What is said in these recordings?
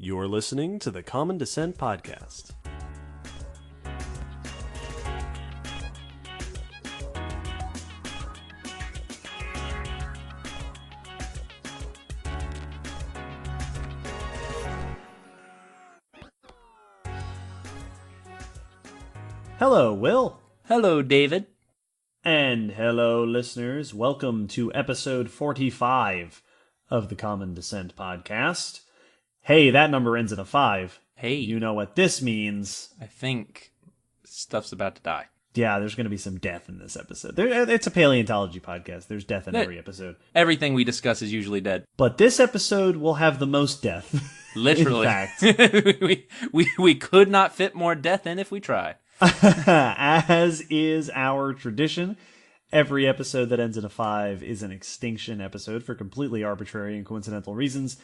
You're listening to the Common Descent Podcast. Hello, Will. Hello, David. And hello, listeners. Welcome to episode 45 of the Common Descent Podcast. Hey, that number ends in a 5. Hey. You know what this means. I think stuff's about to die. Yeah, there's going to be some death in this episode. It's a paleontology podcast. There's death in every episode. Everything we discuss is usually dead. But this episode will have the most death. Literally. In fact. we could not fit more death in if we tried. As is our tradition, every episode that ends in a 5 is an extinction episode for completely arbitrary and coincidental reasons.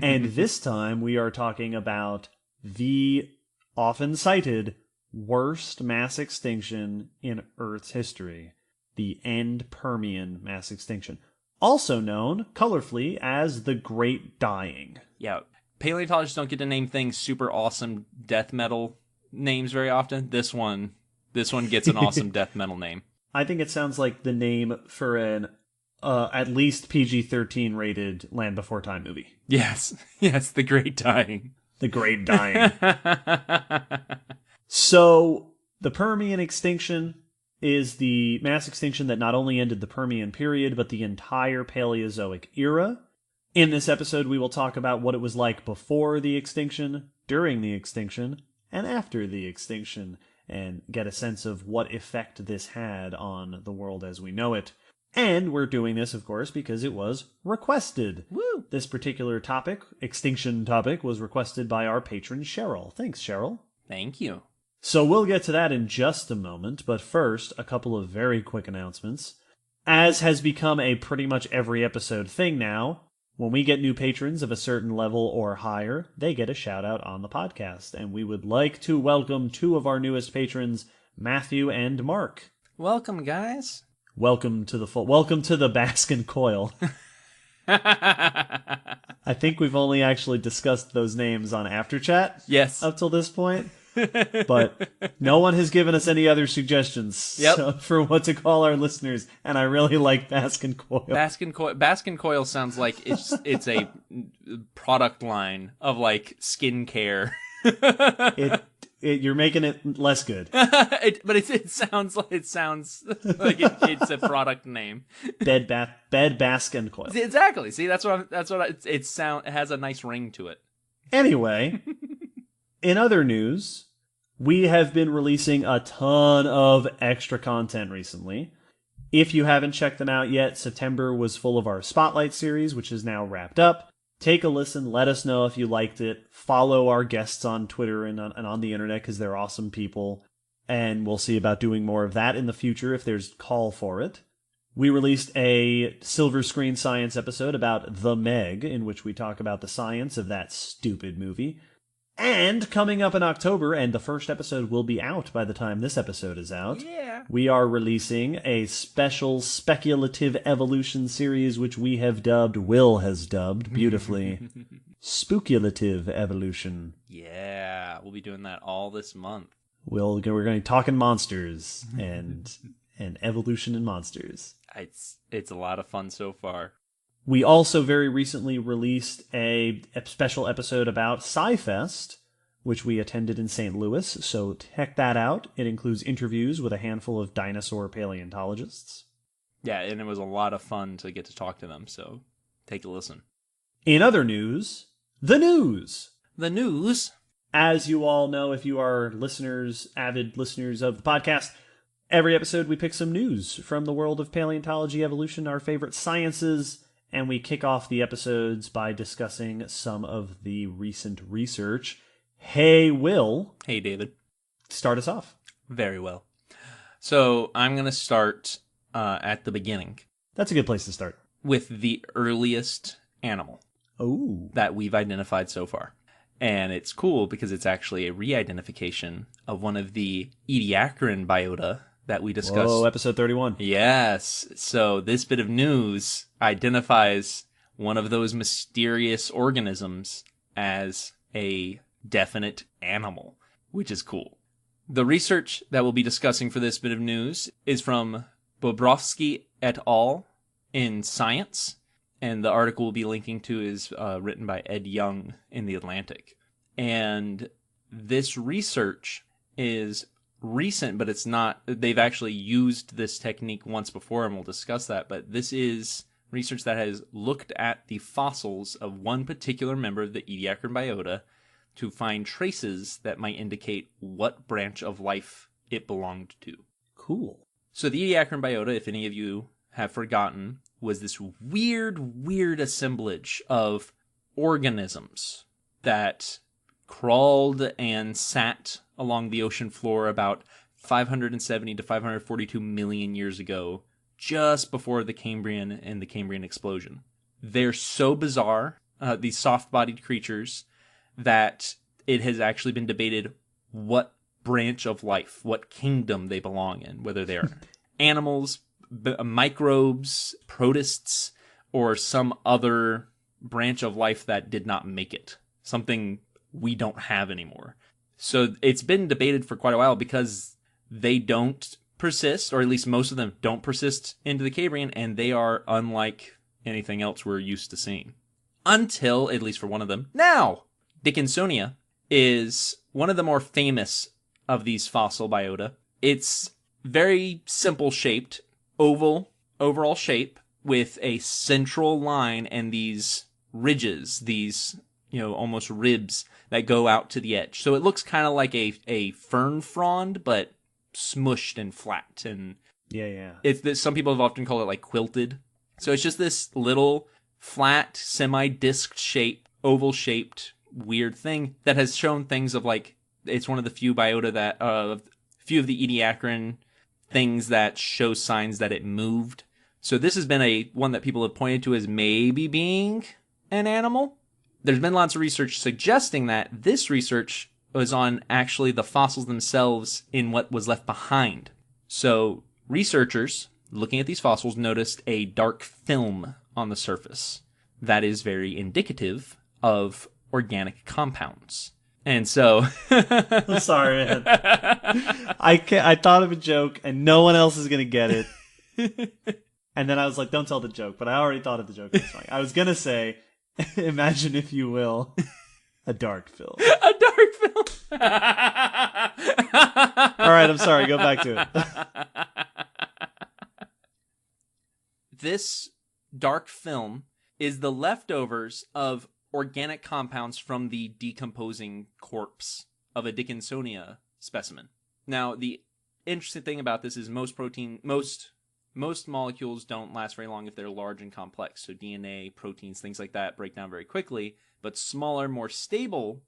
And this time we are talking about the often cited worst mass extinction in Earth's history, the end Permian mass extinction, also known colorfully as the Great Dying. Yeah, paleontologists don't get to name things super awesome death metal names very often. This one gets an awesome death metal name. I think it sounds like the name for an at least PG-13 rated Land Before Time movie. Yes, the Great Dying. The Great Dying. So, the Permian Extinction is the mass extinction that not only ended the Permian period, but the entire Paleozoic Era. In this episode, we will talk about what it was like before the extinction, during the extinction, and after the extinction, and get a sense of what effect this had on the world as we know it. And we're doing this, of course, because it was requested. Woo! This particular topic, extinction topic, was requested by our patron, Cheryl. Thanks, Cheryl. Thank you. So we'll get to that in just a moment, but first, a couple of very quick announcements. As has become a pretty much every episode thing now, when we get new patrons of a certain level or higher, they get a shout-out on the podcast, and we would like to welcome 2 of our newest patrons, Matthew and Mark. Welcome, guys. Welcome to the Baskin Coil. I think we've only actually discussed those names on After Chat. Yes. Up till this point. But no one has given us any other suggestions for what to call our listeners, and I really like Baskin Coil. Baskin Coil sounds like it's a product line of like skincare. You're making it less good. But it sounds like it's a product name. Bed Baskin Coil. Exactly. See, it has a nice ring to it. Anyway. In other news, we have been releasing a ton of extra content recently. If you haven't checked them out yet, September was full of our Spotlight series, which is now wrapped up. Take a listen, let us know if you liked it. Follow our guests on Twitter and on the internet because they're awesome people. And we'll see about doing more of that in the future if there's call for it. We released a Silver Screen Science episode about The Meg, in which we talk about the science of that stupid movie. And coming up in October, and the first episode will be out by the time this episode is out, we are releasing a special speculative evolution series which we have dubbed, Will has dubbed beautifully, Spookulative Evolution. Yeah, we'll be doing that all this month. We're going to be talking monsters and evolution in monsters. It's a lot of fun so far. We also very recently released a special episode about Sci-Fest, which we attended in St. Louis, so check that out. It includes interviews with a handful of dinosaur paleontologists. Yeah, and it was a lot of fun to get to talk to them, so take a listen. In other news, the news! The news? As you all know, if you are listeners, avid listeners of the podcast, every episode we pick some news from the world of paleontology, evolution, our favorite sciences, and we kick off the episodes by discussing some of the recent research. Hey, Will. Hey, David. Start us off. Very well. So I'm going to start at the beginning. That's a good place to start. With the earliest animal that we've identified so far. And it's cool because it's actually a re-identification of one of the Ediacaran biota that we discussed. Oh, episode 31. Yes. So this bit of news identifies one of those mysterious organisms as a definite animal, which is cool. The research that we'll be discussing for this bit of news is from Bobrovsky et al. In Science, and the article we'll be linking to is written by Ed Young in The Atlantic. And this research is recent, but it's not, they've actually used this technique once before, and we'll discuss that, but this is research that has looked at the fossils of one particular member of the Ediacaran biota to find traces that might indicate what branch of life it belonged to. Cool. So the Ediacaran biota, if any of you have forgotten, was this weird assemblage of organisms that crawled and sat along the ocean floor about 570 to 542 million years ago, just before the Cambrian and the Cambrian explosion. They're so bizarre, these soft-bodied creatures, that it has actually been debated what branch of life, what kingdom they belong in, whether they're animals, microbes, protists, or some other branch of life that did not make it. Something we don't have anymore. So it's been debated for quite a while because they don't persist, or at least most of them don't persist into the Cambrian, and they are unlike anything else we're used to seeing. Until, at least for one of them, now! Dickinsonia is one of the more famous of these fossil biota. It's very simple shaped, oval, overall shape, with a central line and these ridges, these, almost ribs that go out to the edge. So it looks kind of like a fern frond, but smushed and flat. And yeah. Some people have often called it like quilted. So it's just this little flat, semi-disc shaped, oval shaped, weird thing that has shown things of like, it's one of the few biota that, few of the Ediacaran things that show signs that it moved. So this has been one that people have pointed to as maybe being an animal. There's been lots of research suggesting that this research was on actually the fossils themselves in what was left behind. So researchers looking at these fossils noticed a dark film on the surface that is very indicative of organic compounds. And so I'm sorry, man. I thought of a joke and no one else is going to get it. And then I was like, don't tell the joke, but I already thought of the joke. I was going to say, imagine if you will, a dark film. A dark film. All right, I'm sorry. Go back to it. This dark film is the leftovers of organic compounds from the decomposing corpse of a Dickinsonia specimen. Now, the interesting thing about this is most molecules don't last very long if they're large and complex. So DNA, proteins, things like that break down very quickly, but smaller, more stable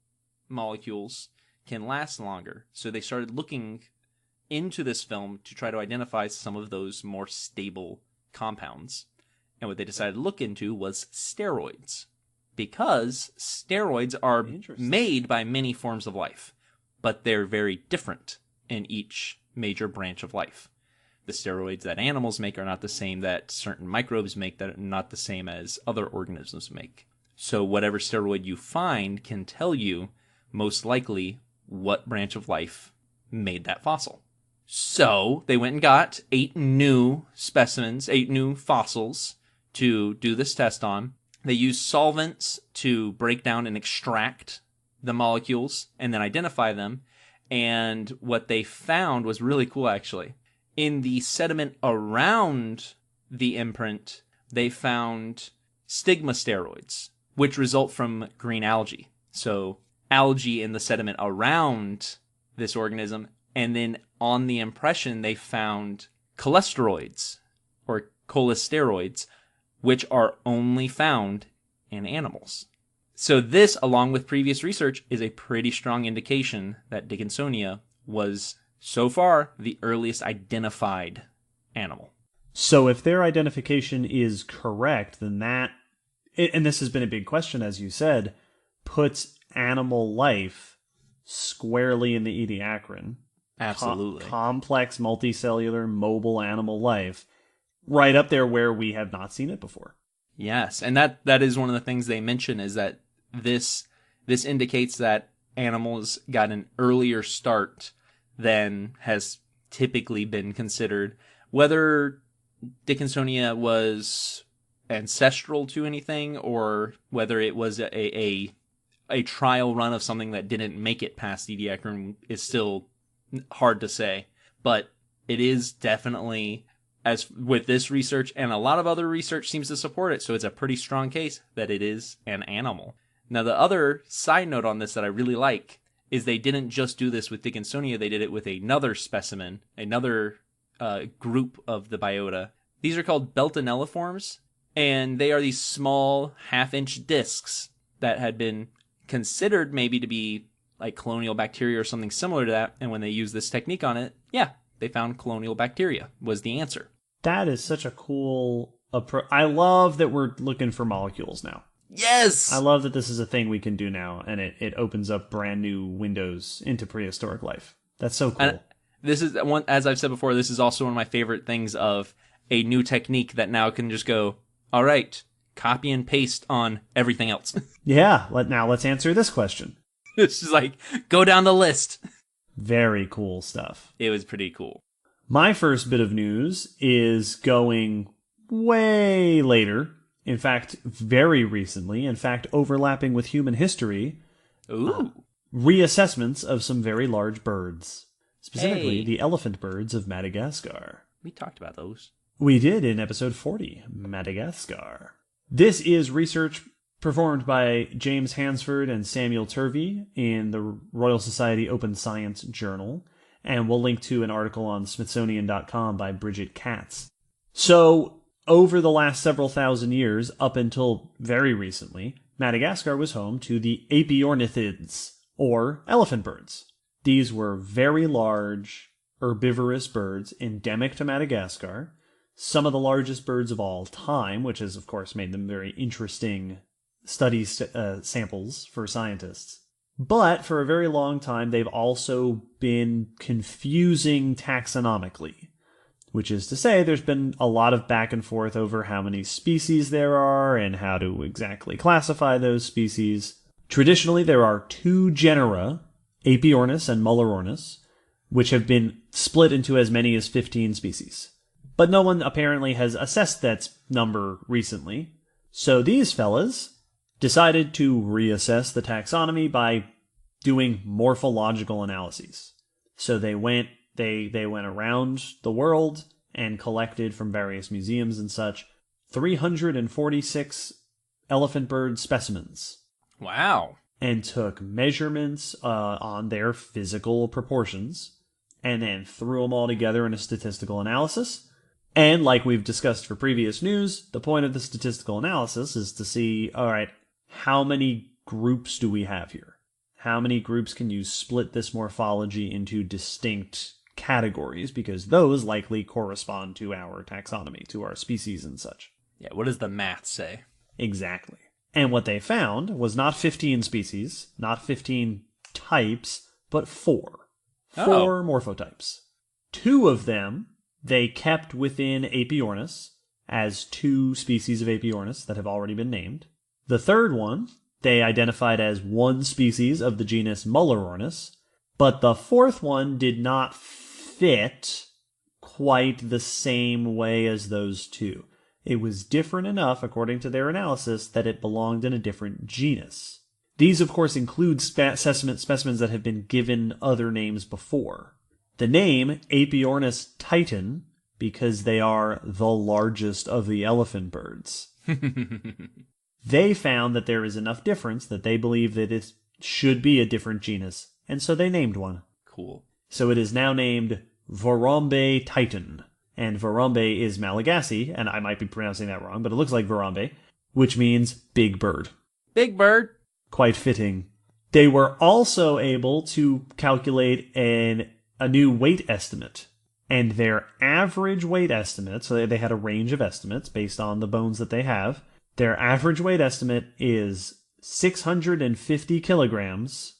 molecules can last longer. So they started looking into this film to try to identify some of those more stable compounds. And what they decided to look into was steroids. Because steroids are made by many forms of life, but they're very different in each major branch of life. The steroids that animals make are not the same that certain microbes make, that are not the same as other organisms make. So whatever steroid you find can tell you, most likely, what branch of life made that fossil. So they went and got 8 new specimens, 8 new fossils to do this test on. They used solvents to break down and extract the molecules and then identify them. And what they found was really cool, actually. In the sediment around the imprint, they found stigmasteroids, which result from green algae. So algae in the sediment around this organism. And then on the impression, they found cholesteroids or cholesteroids, which are only found in animals. So this, along with previous research, is a pretty strong indication that Dickinsonia was, so far, the earliest identified animal. So if their identification is correct, then that, and this has been a big question, as you said, puts animal life squarely in the Ediacaran. Absolutely. Complex, multicellular, mobile animal life. Right up there where we have not seen it before. Yes, and that is one of the things they mention is that this This indicates that animals got an earlier start than has typically been considered. Whether Dickinsonia was ancestral to anything, or whether it was a trial run of something that didn't make it past Ediacaran is still hard to say. But it is definitely, as with this research and a lot of other research seems to support it, so it's a pretty strong case that it is an animal. Now, the other side note on this that I really like is they didn't just do this with Dickinsonia, they did it with another specimen, another group of the biota. These are called Beltonelliforms, and they are these small half-inch discs that had been considered maybe to be like colonial bacteria or something similar to that, and when they used this technique on it, yeah, they found colonial bacteria was the answer. That is such a cool approach. I love that we're looking for molecules now. Yes! I love that this is a thing we can do now, and it opens up brand new windows into prehistoric life. That's so cool. And this is one, as I've said before, this is also one of my favorite things of a new technique that now can just go, all right, copy and paste on everything else. Yeah, now let's answer this question. It's just like, go down the list. Very cool stuff. It was pretty cool. My first bit of news is going way later. In fact, very recently. In fact, overlapping with human history. Ooh. Reassessments of some very large birds. Specifically, the elephant birds of Madagascar. We talked about those. We did in episode 40, Madagascar. This is research performed by James Hansford and Samuel Turvey in the Royal Society Open Science Journal, and we'll link to an article on Smithsonian.com by Bridget Katz. So, over the last several thousand years, up until very recently, Madagascar was home to the Apiornithids, or elephant birds. These were very large, herbivorous birds endemic to Madagascar, some of the largest birds of all time, which has, of course, made them very interesting study samples for scientists. But for a very long time, they've also been confusing taxonomically, which is to say there's been a lot of back and forth over how many species there are and how to exactly classify those species. Traditionally, there are two genera, Apiornis and Mullornis, which have been split into as many as 15 species. But no one apparently has assessed that number recently. So these fellas decided to reassess the taxonomy by doing morphological analyses. So they went around the world and collected from various museums and such 346 elephant bird specimens. Wow. And took measurements on their physical proportions and then threw them all together in a statistical analysis. And like we've discussed for previous news, the point of the statistical analysis is to see, all right, how many groups do we have here? How many groups can you split this morphology into distinct categories? Because those likely correspond to our taxonomy, to our species and such. Yeah, what does the math say? Exactly. And what they found was not 15 species, not 15 types, but 4. 4 morphotypes. 2 of them they kept within Apiornis as 2 species of Apiornis that have already been named. The third one they identified as 1 species of the genus Mullornis, but the fourth one did not fit quite the same way as those 2. It was different enough, according to their analysis, that it belonged in a different genus. These, of course, include specimens that have been given other names before. The name Apiornis titan, because they are the largest of the elephant birds. They found that there is enough difference that they believe that it should be a different genus, and so they named one. Cool. So it is now named Vorombe titan. And Vorombe is Malagasy, and I might be pronouncing that wrong, but it looks like Vorombe, which means big bird. Big bird. Quite fitting. They were also able to calculate a new weight estimate. And their average weight estimate, so they had a range of estimates based on the bones that they have, their average weight estimate is 650 kilograms,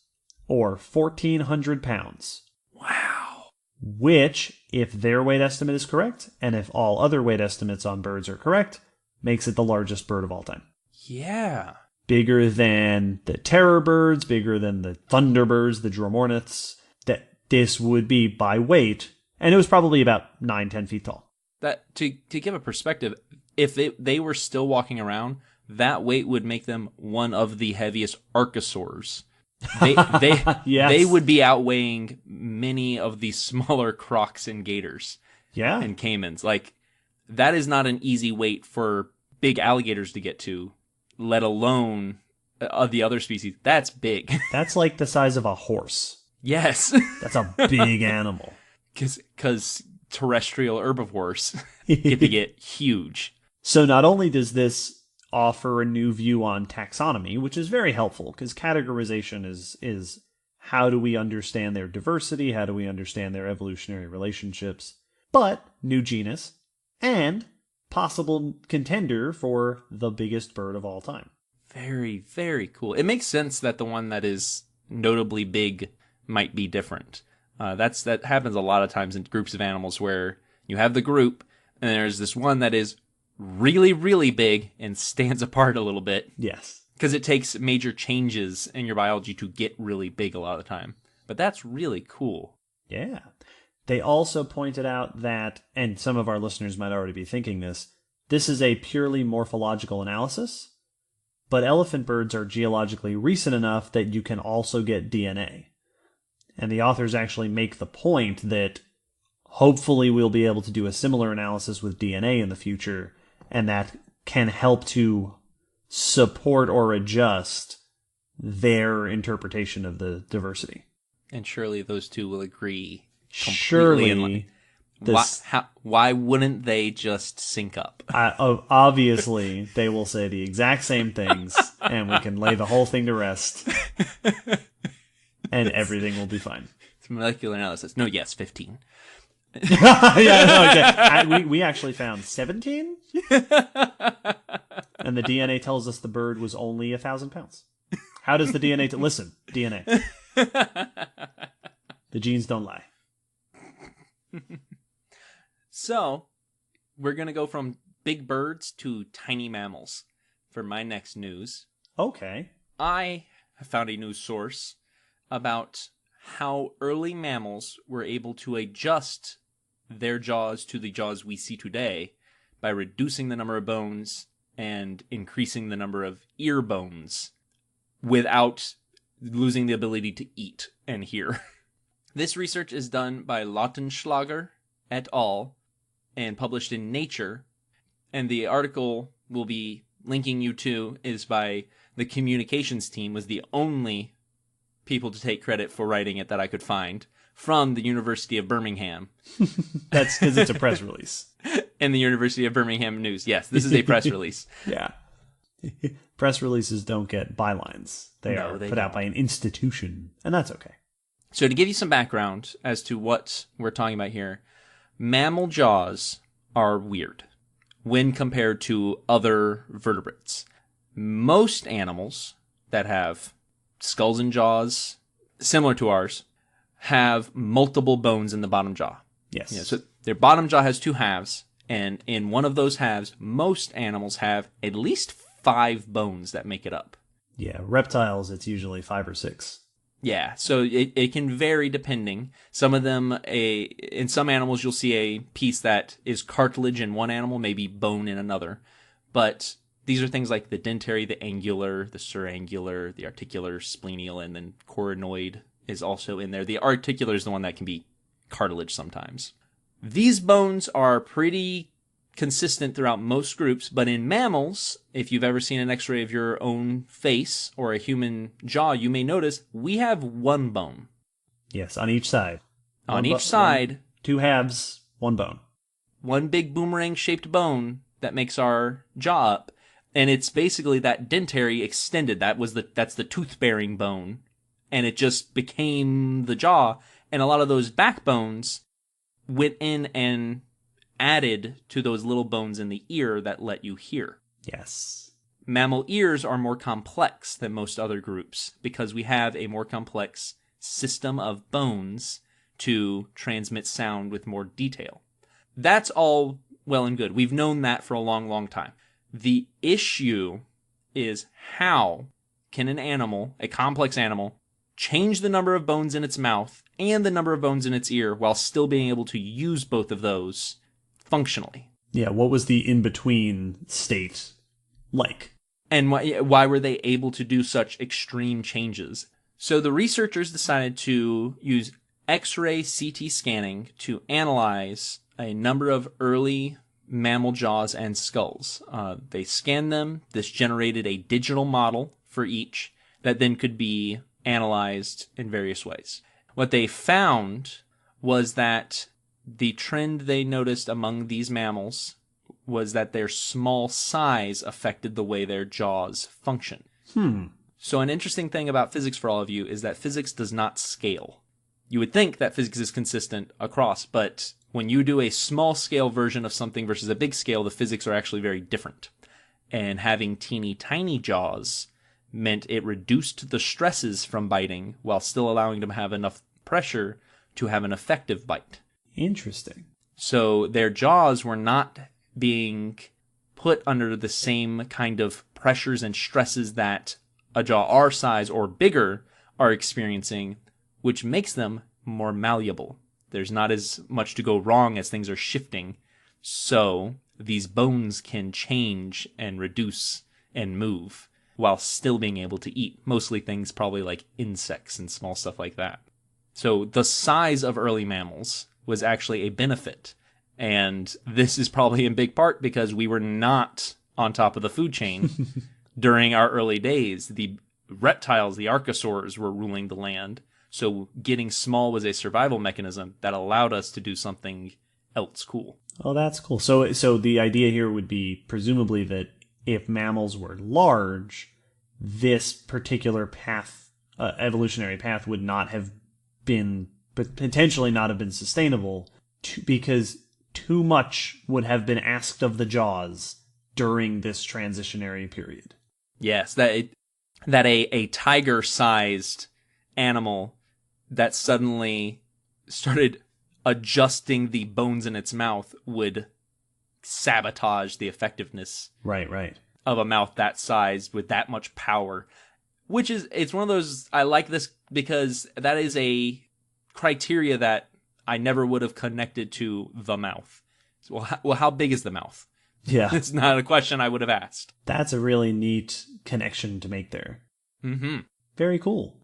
or 1,400 pounds. Wow. Which, if their weight estimate is correct, and if all other weight estimates on birds are correct, makes it the largest bird of all time. Yeah. bigger than the terror birds, bigger than the thunderbirds, the dromorniths, that this would be by weight, and it was probably about 9-10 feet tall. That to give a perspective, if they were still walking around, that weight would make them one of the heaviest archosaurs. Yes. They would be outweighing many of the smaller crocs and gators. Yeah. And caimans. Like, that is not an easy weight for big alligators to get to, let alone of the other species. That's big. That's like the size of a horse. Yes. That's a big animal. Because terrestrial herbivores get huge. So not only does this offer a new view on taxonomy, which is very helpful, because categorization is how do we understand their diversity, how do we understand their evolutionary relationships, but new genus, and possible contender for the biggest bird of all time. Very, very cool. It makes sense that the one that is notably big might be different. That happens a lot of times in groups of animals where you have the group, and there's this one that is really, really big and stands apart a little bit. Yes. Because it takes major changes in your biology to get really big a lot of the time. But that's really cool. Yeah. They also pointed out that, and some of our listeners might already be thinking this is a purely morphological analysis, but elephant birds are geologically recent enough that you can also get DNA. And the authors actually make the point that hopefully we'll be able to do a similar analysis with DNA in the future, and that can help to support or adjust their interpretation of the diversity. And surely those two will agree completely. Surely. Why wouldn't they just sync up? Obviously, they will say the exact same things, and we can lay the whole thing to rest. And everything will be fine. It's molecular analysis. No, yes, 15. Yeah, no, okay. We actually found 17? And the DNA tells us the bird was only 1,000 pounds. How does the DNA... Listen, DNA. The genes don't lie. So, we're going to go from big birds to tiny mammals for my next news. Okay. I have found a news source about how early mammals were able to adjust their jaws to the jaws we see today by reducing the number of bones and increasing the number of ear bones without losing the ability to eat and hear. This research is done by Lautenschlager et al. And published in Nature, and the article we'll be linking you to is by the communications team, was the only people to take credit for writing it that I could find, from the University of Birmingham. That's because it's a press release. And the University of Birmingham News. Yes, this is a press release. Yeah. Press releases don't get bylines. They are put out by an institution, and that's okay. So to give you some background as to what we're talking about here, mammal jaws are weird when compared to other vertebrates. Most animals that have skulls and jaws similar to ours have multiple bones in the bottom jaw. Yes. Yeah, so their bottom jaw has two halves, and in one of those halves, most animals have at least 5 bones that make it up. Yeah, reptiles, it's usually 5 or 6. Yeah, so it can vary depending. Some of them, in some animals, you'll see a piece that is cartilage in one animal, maybe bone in another. But these are things like the dentary, the angular, the surangular, the articular, splenial, and then coronoid is also in there. The articular is the one that can be cartilage sometimes. These bones are pretty consistent throughout most groups, but in mammals, if you've ever seen an x-ray of your own face or a human jaw, you may notice we have 1 bone. Yes, on each side. On each side. 2 halves, 1 bone. 1 big boomerang-shaped bone that makes our jaw up, and it's basically that dentary extended. That's the tooth-bearing bone, and it just became the jaw, and a lot of those backbones went in and added to those little bones in the ear that let you hear. Yes. Mammal ears are more complex than most other groups because we have a more complex system of bones to transmit sound with more detail. That's all well and good. We've known that for a long, long time. The issue is how can an animal, a complex animal, change the number of bones in its mouth and the number of bones in its ear while still being able to use both of those functionally? Yeah, what was the in-between state like? And why were they able to do such extreme changes? So the researchers decided to use X-ray CT scanning to analyze a number of early mammal jaws and skulls. They scanned them. This generated a digital model for each that then could be analyzed in various ways. What they found was that the trend they noticed among these mammals was that their small size affected the way their jaws function. So an interesting thing about physics for all of you is that physics does not scale. You would think that physics is consistent across, but when you do a small scale version of something versus a big scale, the physics are actually very different. And having teeny tiny jaws meant it reduced the stresses from biting while still allowing them to have enough pressure to have an effective bite. Interesting. So their jaws were not being put under the same kind of pressures and stresses that a jaw our size or bigger are experiencing, which makes them more malleable. There's not as much to go wrong as things are shifting. So these bones can change and reduce and move while still being able to eat. Mostly things probably like insects and small stuff like that. So the size of early mammals was actually a benefit. And this is probably in big part because we were not on top of the food chain during our early days. The reptiles, the archosaurs, were ruling the land. So getting small was a survival mechanism that allowed us to do something else cool. Oh, that's cool. So the idea here would be presumably that if mammals were large, this particular path, evolutionary path, would not have been, potentially not have been sustainable because too much would have been asked of the jaws during this transitionary period. Yes, that a tiger-sized animal that suddenly started adjusting the bones in its mouth would sabotage the effectiveness right of a mouth that size with that much power. Which is, it's one of those, I like this because that is a criteria that I never would have connected to the mouth. Well, how big is the mouth? Yeah. It's not a question I would have asked. That's a really neat connection to make there. Mm-hmm. Very cool.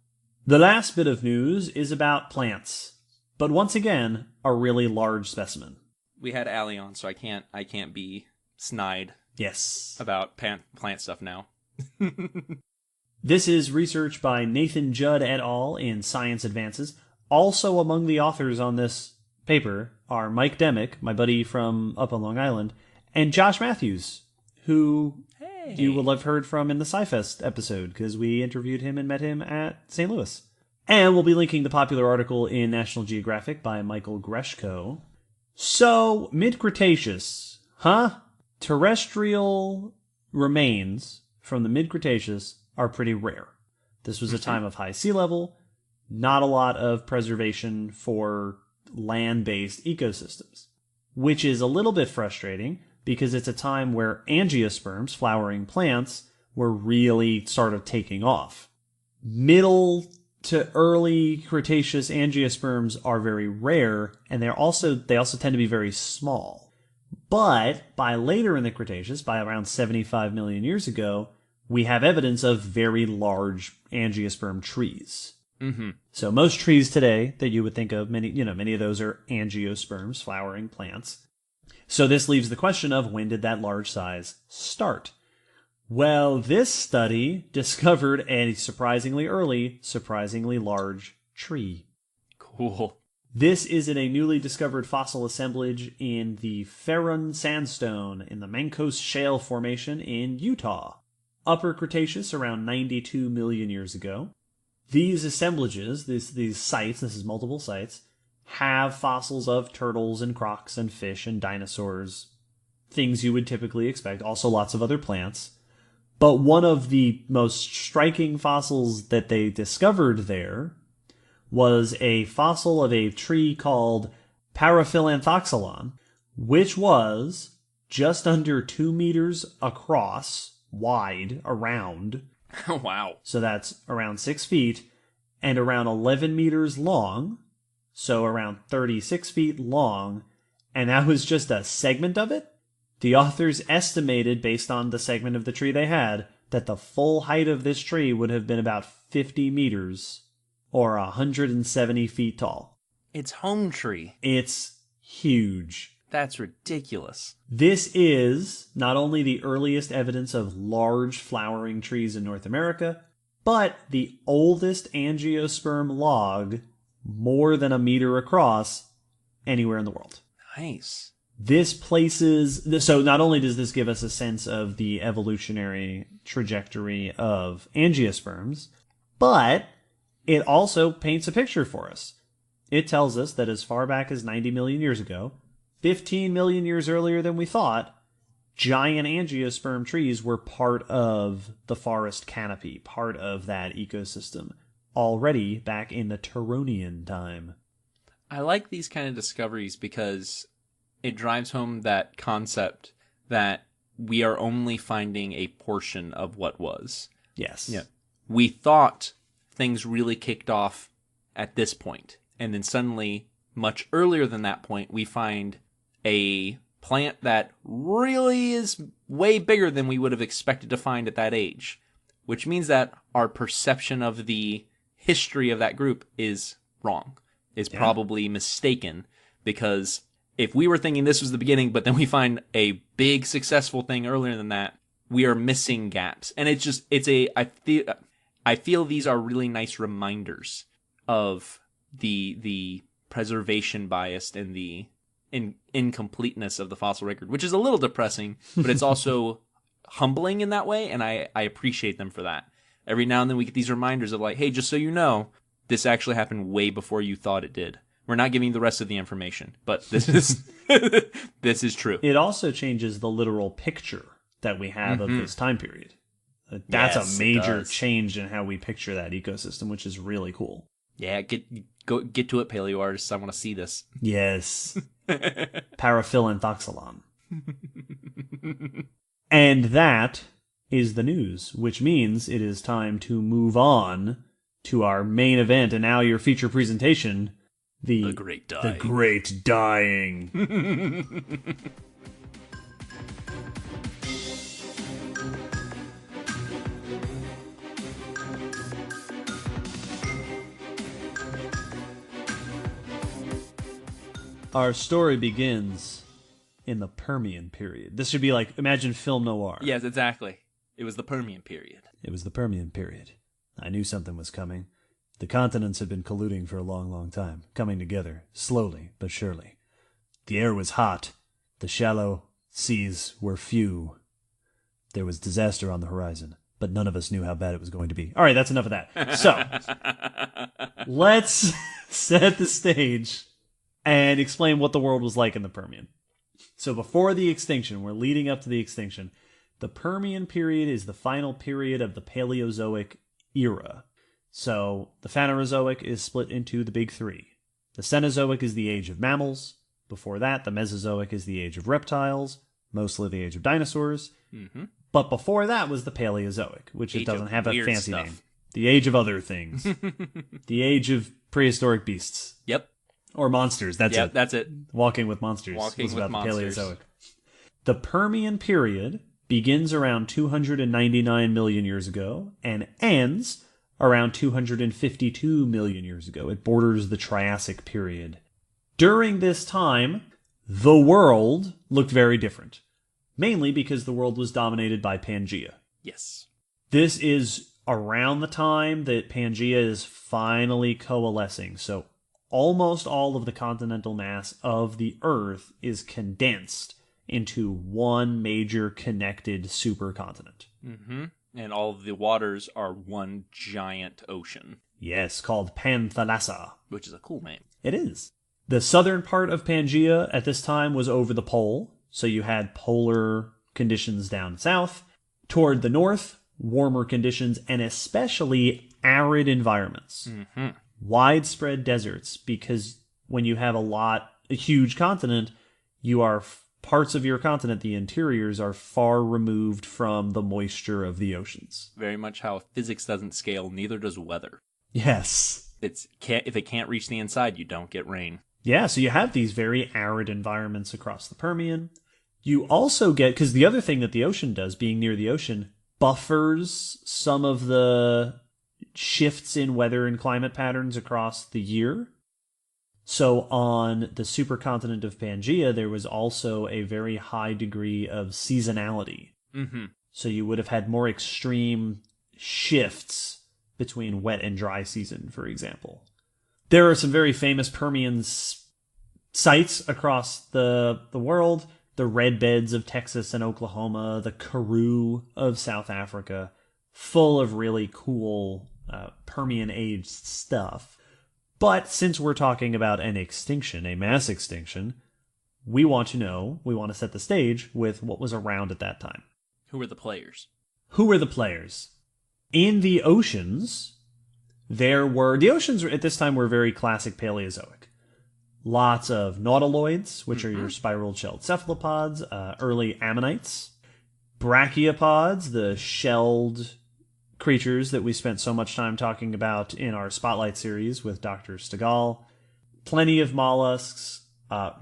The last bit of news is about plants, but once again, a really large specimen. We had Allie on, so I can't be snide. Yes. About plant stuff now. This is research by Nathan Judd et al. In Science Advances. Also among the authors on this paper are Mike Demick, my buddy from up on Long Island, and Josh Matthews, who you will have heard from in the SciFest episode, because we interviewed him and met him at St. Louis. And we'll be linking the popular article in National Geographic by Michael Greshko. So, mid-Cretaceous, huh? Terrestrial remains from the mid-Cretaceous are pretty rare. This was a time of high sea level, not a lot of preservation for land-based ecosystems, which is a little bit frustrating because it's a time where angiosperms, flowering plants, were really sort of taking off. Middle to early Cretaceous angiosperms are very rare, and they also tend to be very small. But by later in the Cretaceous, by around 75 million years ago, we have evidence of very large angiosperm trees. Mm-hmm. So most trees today that you would think of, many of those are angiosperms, flowering plants. So this leaves the question of when did that large size start? Well, this study discovered a surprisingly early, surprisingly large tree. Cool. This is in a newly discovered fossil assemblage in the Ferron Sandstone in the Mancos Shale Formation in Utah. Upper Cretaceous, around 92 million years ago. These assemblages, these sites, this is multiple sites, have fossils of turtles and crocs and fish and dinosaurs, things you would typically expect, also lots of other plants. But one of the most striking fossils that they discovered there was a fossil of a tree called Paraphilanthoxylon, which was just under 2 meters across wide around. Wow. So that's around 6 feet, and around 11 meters long, so around 36 feet long, and that was just a segment of it? The authors estimated, based on the segment of the tree they had, that the full height of this tree would have been about 50 meters, or 170 feet tall. It's home tree. It's huge. That's ridiculous. This is not only the earliest evidence of large flowering trees in North America, but the oldest angiosperm log more than a meter across anywhere in the world. Nice. So not only does this give us a sense of the evolutionary trajectory of angiosperms, but it also paints a picture for us. It tells us that as far back as 90 million years ago, 15 million years earlier than we thought, giant angiosperm trees were part of the forest canopy, part of that ecosystem, already back in the Turonian time. I like these kind of discoveries because it drives home that concept that we are only finding a portion of what was. Yes. Yeah. We thought things really kicked off at this point, and then suddenly, much earlier than that point, we find a plant that really is way bigger than we would have expected to find at that age, which means that our perception of the history of that group is wrong, is probably mistaken, because if we were thinking this was the beginning, but then we find a big successful thing earlier than that, we are missing gaps. And I feel these are really nice reminders of the preservation bias and the incompleteness of the fossil record, which is a little depressing, but it's also humbling in that way, and I appreciate them for that. Every now and then we get these reminders of like, hey, just so you know, this actually happened way before you thought it did. We're not giving you the rest of the information, but this is this is true. It also changes the literal picture that we have of this time period. That's a major change in how we picture that ecosystem, which is really cool. Yeah, get to it, paleo artists. I want to see this. Yes. Paraphilanthoxylon. And that is the news, which means it is time to move on to our main event, and now your feature presentation, the Great Dying. The Great Dying. Our story begins in the Permian period. This should be like, imagine film noir. Yes, exactly. It was the Permian period. It was the Permian period. I knew something was coming. The continents had been colluding for a long, long time, coming together, slowly but surely. The air was hot. The shallow seas were few. There was disaster on the horizon, but none of us knew how bad it was going to be. All right, that's enough of that. So, let's set the stage and explain what the world was like in the Permian. So before the extinction, we're leading up to the extinction. The Permian period is the final period of the Paleozoic Era. So the Phanerozoic is split into the big three. The Cenozoic is the age of mammals. Before that, the Mesozoic is the age of reptiles, mostly the age of dinosaurs. Mm-hmm. But before that was the Paleozoic, which it doesn't have a fancy name. The age of other things. The age of prehistoric beasts. Yep. Or monsters, that's it. That's it. Walking with Monsters was about the Paleozoic. The Permian period begins around 299 million years ago and ends around 252 million years ago. It borders the Triassic period. During this time, the world looked very different, mainly because the world was dominated by Pangaea. Yes. This is around the time that Pangaea is finally coalescing, so almost all of the continental mass of the Earth is condensed into one major connected supercontinent. Mm-hmm. And all of the waters are one giant ocean. Yes, called Panthalassa. Which is a cool name. It is. The southern part of Pangaea at this time was over the pole, so you had polar conditions down south. Toward the north, warmer conditions and especially arid environments. Mm-hmm. Widespread deserts, because when you have a huge continent, you are parts of your continent, the interiors, are far removed from the moisture of the oceans. Very much how physics doesn't scale, neither does weather. Yes. If it can't reach the inside, you don't get rain. Yeah, so you have these very arid environments across the Permian. You also get, because the other thing that the ocean does, being near the ocean, buffers some of the shifts in weather and climate patterns across the year. So on the supercontinent of Pangaea, there was also a very high degree of seasonality. Mm-hmm. So you would have had more extreme shifts between wet and dry season, for example. There are some very famous Permian sites across the world. The red beds of Texas and Oklahoma, the Karoo of South Africa, full of really cool Permian-aged stuff. But since we're talking about an extinction, a mass extinction, we want to set the stage with what was around at that time. Who were the players? In the oceans, the oceans at this time were very classic Paleozoic. Lots of nautiloids, which are your spiral-shelled cephalopods, early ammonites, brachiopods, the shelled creatures that we spent so much time talking about in our Spotlight series with Dr. Stegall, plenty of mollusks,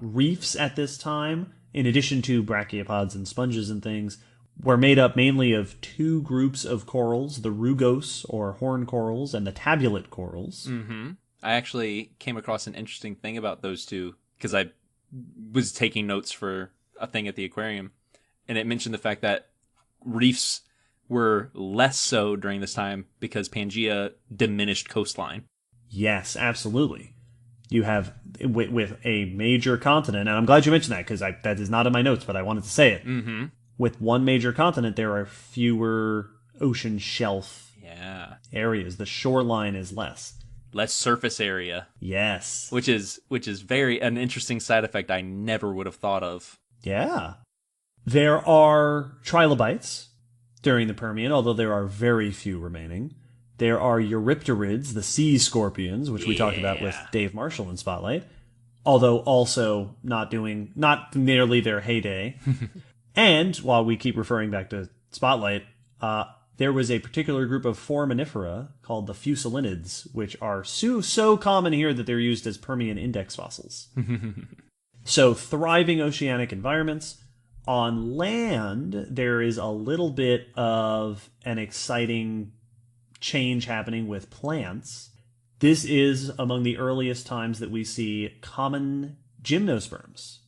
reefs at this time, in addition to brachiopods and sponges and things, were made up mainly of two groups of corals, the rugose or horn corals and the tabulate corals. Mm-hmm. I actually came across an interesting thing about those two because I was taking notes for a thing at the aquarium, and it mentioned the fact that reefs were less so during this time because Pangaea diminished coastline. Yes, absolutely. You have, with a major continent, and I'm glad you mentioned that because that is not in my notes, but I wanted to say it. Mm-hmm. With one major continent, there are fewer ocean shelf areas. The shoreline is less surface area. Yes. Which is an interesting side effect I never would have thought of. Yeah. There are trilobites during the Permian, although there are very few remaining. There are eurypterids, the sea scorpions, which we talked about with Dave Marshall in Spotlight, although also not nearly their heyday. And while we keep referring back to Spotlight, there was a particular group of foraminifera called the fusulinids, which are so common here that they're used as Permian index fossils. So thriving oceanic environments. On land, there is a little bit of an exciting change happening with plants. This is among the earliest times that we see common gymnosperms.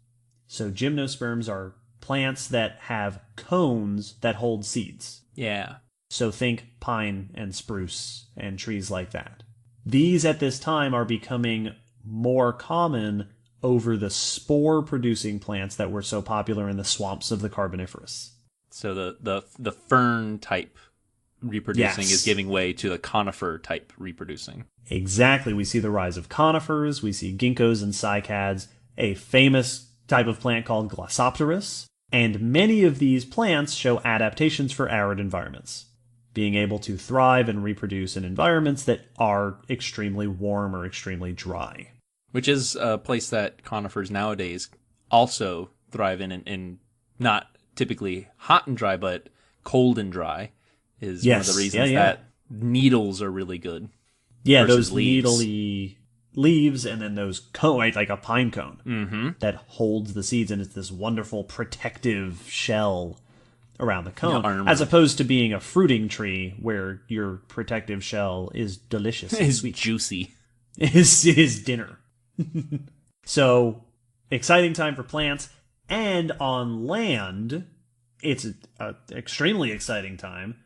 So gymnosperms are plants that have cones that hold seeds. Yeah. So think pine and spruce and trees like that. These at this time are becoming more common over the spore-producing plants that were so popular in the swamps of the Carboniferous. So the fern-type reproducing is giving way to the conifer-type reproducing. Exactly. We see the rise of conifers, we see ginkgos and cycads, a famous type of plant called Glossopteris, and many of these plants show adaptations for arid environments, being able to thrive and reproduce in environments that are extremely warm or extremely dry. Which is a place that conifers nowadays also thrive in not typically hot and dry, but cold and dry is one of the reasons that needles are really good. Yeah, those needly leaves and then those cone, like a pine cone that holds the seeds, and it's this wonderful protective shell around the cone, as opposed to being a fruiting tree where your protective shell is delicious and sweet. Juicy. Is dinner. So, exciting time for plants. And on land, it's an extremely exciting time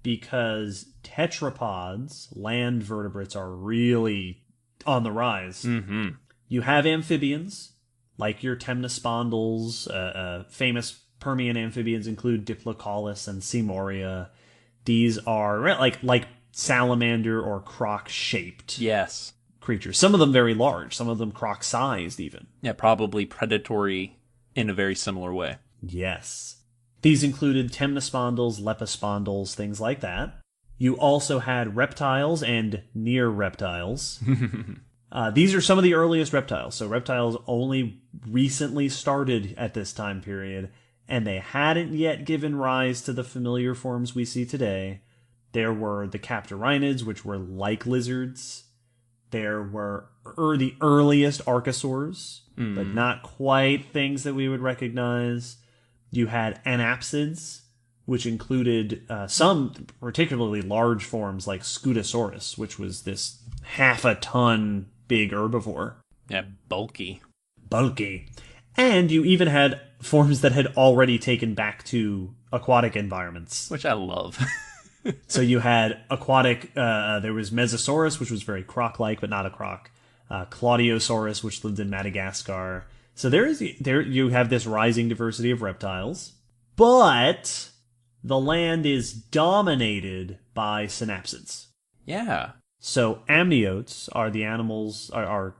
because tetrapods, land vertebrates, are really on the rise. Mm-hmm. You have amphibians, like your temnospondylus. Famous Permian amphibians include Diplocaulus and Seamoria. These are like salamander or croc-shaped. Yes. Creatures. Some of them very large, some of them croc-sized even. Yeah, probably predatory in a very similar way. Yes. These included temnospondylus, lepospondylus, things like that. You also had reptiles and near reptiles. These are some of the earliest reptiles. So reptiles only recently started at this time period, and they hadn't yet given rise to the familiar forms we see today. There were the captorinids, which were like lizards. There were the earliest archosaurs, but not quite things that we would recognize. You had anapsids, which included some particularly large forms like Scutosaurus, which was this half-a-ton big herbivore. Yeah, bulky. And you even had forms that had already taken back to aquatic environments. Which I love. So you had aquatic, there was Mesosaurus, which was very croc-like, but not a croc. Claudiosaurus, which lived in Madagascar. So there you have this rising diversity of reptiles. But the land is dominated by synapsids. Yeah. So amniotes are the animals, are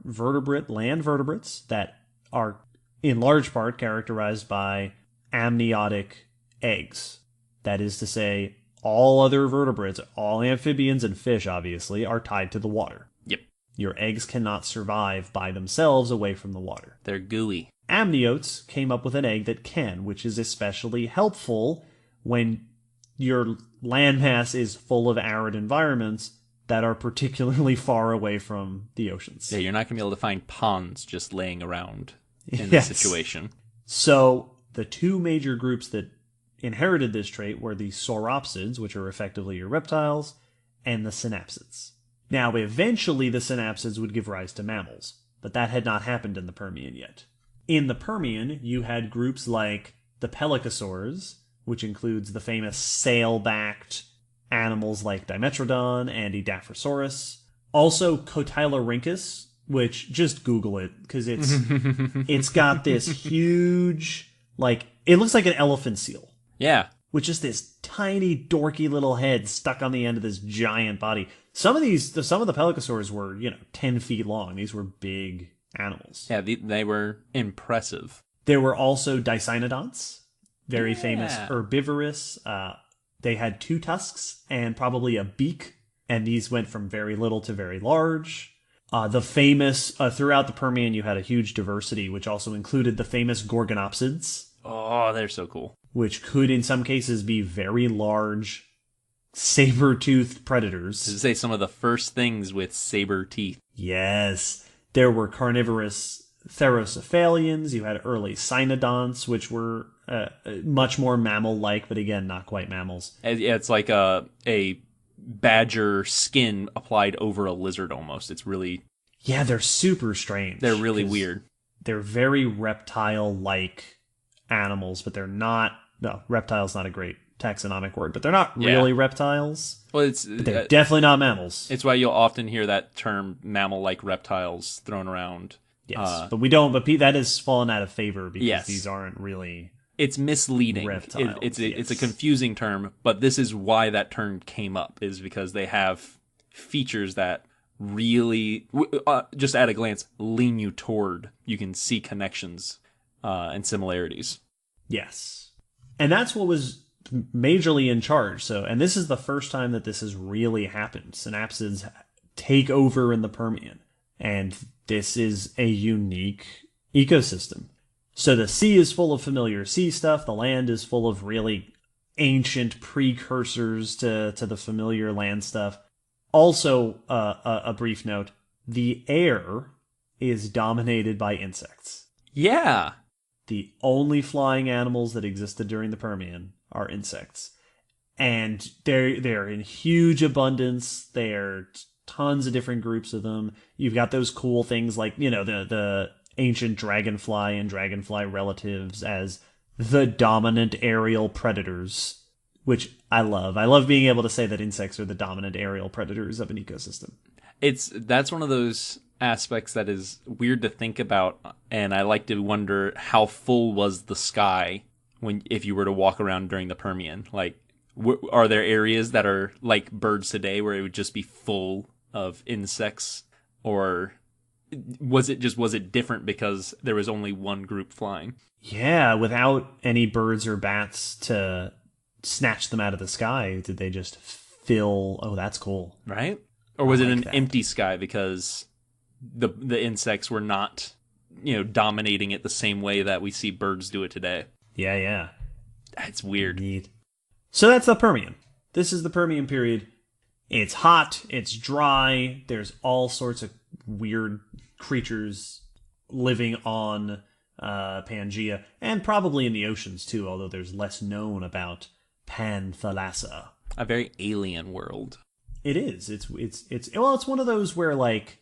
land vertebrates that are in large part characterized by amniotic eggs. That is to say, all other vertebrates, all amphibians and fish, obviously, are tied to the water. Yep. Your eggs cannot survive by themselves away from the water. They're gooey. Amniotes came up with an egg that can, which is especially helpful when your landmass is full of arid environments that are particularly far away from the oceans. Yeah, you're not going to be able to find ponds just laying around in this situation. So the two major groups that inherited this trait were the sauropsids, which are effectively your reptiles, and the synapsids. Now, eventually the synapsids would give rise to mammals, but that had not happened in the Permian yet. In the Permian, you had groups like the pelycosaurs, which includes the famous sail-backed animals like Dimetrodon and Edaphosaurus. Also, Cotylorhynchus, which, just Google it, because it's got this huge, it looks like an elephant seal. Yeah. With just this tiny, dorky little head stuck on the end of this giant body. Some of the pelycosaurs were, 10 feet long. These were big animals. Yeah, they were impressive. There were also Dicynodonts, very famous herbivorous. They had 2 tusks and probably a beak, and these went from very little to very large. The famous, throughout the Permian, you had a huge diversity, which also included the famous Gorgonopsids. Oh, they're so cool. Which could, in some cases, be very large, saber-toothed predators. To say some of the first things with saber teeth. Yes. There were carnivorous therocephalians. You had early cynodonts, which were much more mammal-like, but again, not quite mammals. It's like a badger skin applied over a lizard almost. It's really... Yeah, they're super strange. They're really weird. They're very reptile-like animals, but they're not... No, reptile's not a great taxonomic word, but they're not really reptiles. Well, but they're definitely not mammals. It's why you'll often hear that term mammal-like reptiles thrown around. Yes, but we don't. But that has fallen out of favor because these aren't really. It's misleading. Reptiles. It's a confusing term, but this is why that term came up, is because they have features that really, just at a glance, lean you toward. You can see connections and similarities. Yes, and that's what was majorly in charge. So, and this is the first time that this has really happened. Synapsids take over in the Permian, and this is a unique ecosystem. So the sea is full of familiar sea stuff. The land is full of really ancient precursors to the familiar land stuff. Also, a brief note, the air is dominated by insects. Yeah. The only flying animals that existed during the Permian are insects. And they're in huge abundance. They're tons of different groups of them. You've got those cool things like, the ancient dragonfly and dragonfly relatives as the dominant aerial predators, which I love. I love being able to say that insects are the dominant aerial predators of an ecosystem. That's one of those aspects that is weird to think about, and I like to wonder how full was the sky if you were to walk around during the Permian. Like, are there areas that are like birds today where it would just be full of insects, or was it different because there was only one group flying? Yeah, without any birds or bats to snatch them out of the sky, did they just fill? Oh, that's cool. Right? Or was it an empty sky because the insects were not, dominating it the same way that we see birds do it today. Yeah. That's weird. Neat. So that's the Permian. This is the Permian period. It's hot, it's dry, there's all sorts of weird creatures living on Pangaea, and probably in the oceans too, although there's less known about Panthalassa. A very alien world. It is. It's one of those where, like,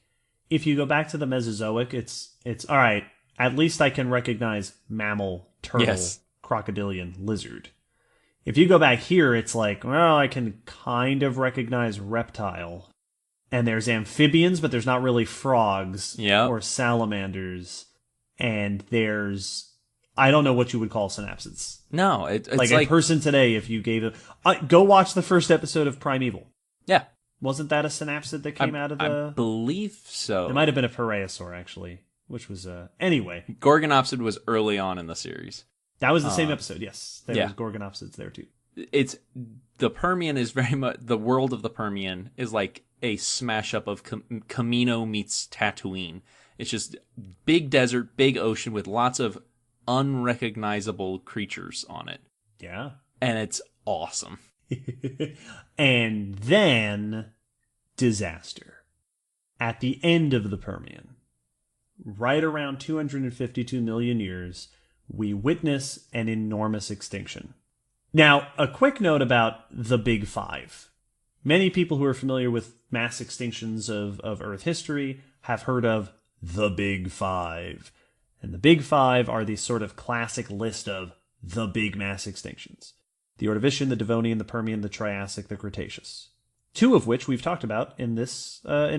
if you go back to the Mesozoic, it's all right, at least I can recognize mammal, turtle, yes. crocodilian, lizard. If you go back here, it's like, well, I can kind of recognize reptile. And there's amphibians, but there's not really frogs or salamanders. And there's, I don't know what you would call synapsids. No, it's like a person today, if you gave it... go watch the first episode of Primeval. Yeah. Wasn't that a synapsid that came out of the... I believe so. It might have been a parasaur, actually, which was... Anyway. Gorgonopsid was early on in the series. That was the same episode, yes. There was Gorgonopsids there, too. The Permian is very much... The world of the Permian is like a smash-up of Camino meets Tatooine. It's just big desert, big ocean with lots of unrecognizable creatures on it. Yeah. And it's awesome. And then... disaster. At the end of the Permian, right around 252 million years... we witness an enormous extinction. Now, a quick note about the Big Five. Many people who are familiar with mass extinctions of Earth history have heard of the Big Five. And the Big Five are the sort of classic list of the big mass extinctions. The Ordovician, the Devonian, the Permian, the Triassic, the Cretaceous. Two of which we've talked about in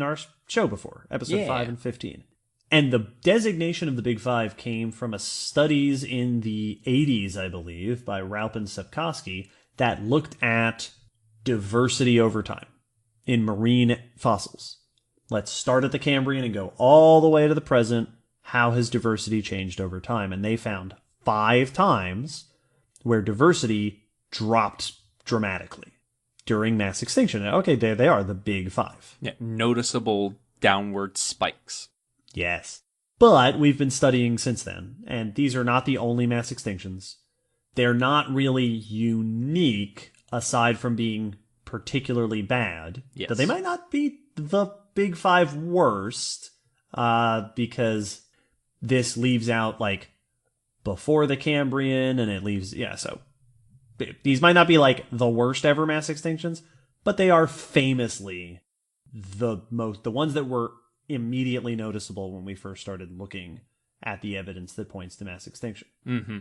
our show before, episode 5 and 15. And the designation of the Big Five came from studies in the 80s, I believe, by Raup and Sepkoski that looked at diversity over time in marine fossils. Let's start at the Cambrian and go all the way to the present. How has diversity changed over time? And they found 5 times where diversity dropped dramatically during mass extinction. Okay, there they are, the Big Five. Yeah, noticeable downward spikes. Yes. But we've been studying since then, and these are not the only mass extinctions. They're not really unique, aside from being particularly bad. Yes. But they might not be the Big Five worst, because this leaves out, like, before the Cambrian, and it leaves... Yeah, so... These might not be, like, the worst ever mass extinctions, but they are famously the ones that were immediately noticeable when we first started looking at the evidence that points to mass extinction. Mm-hmm.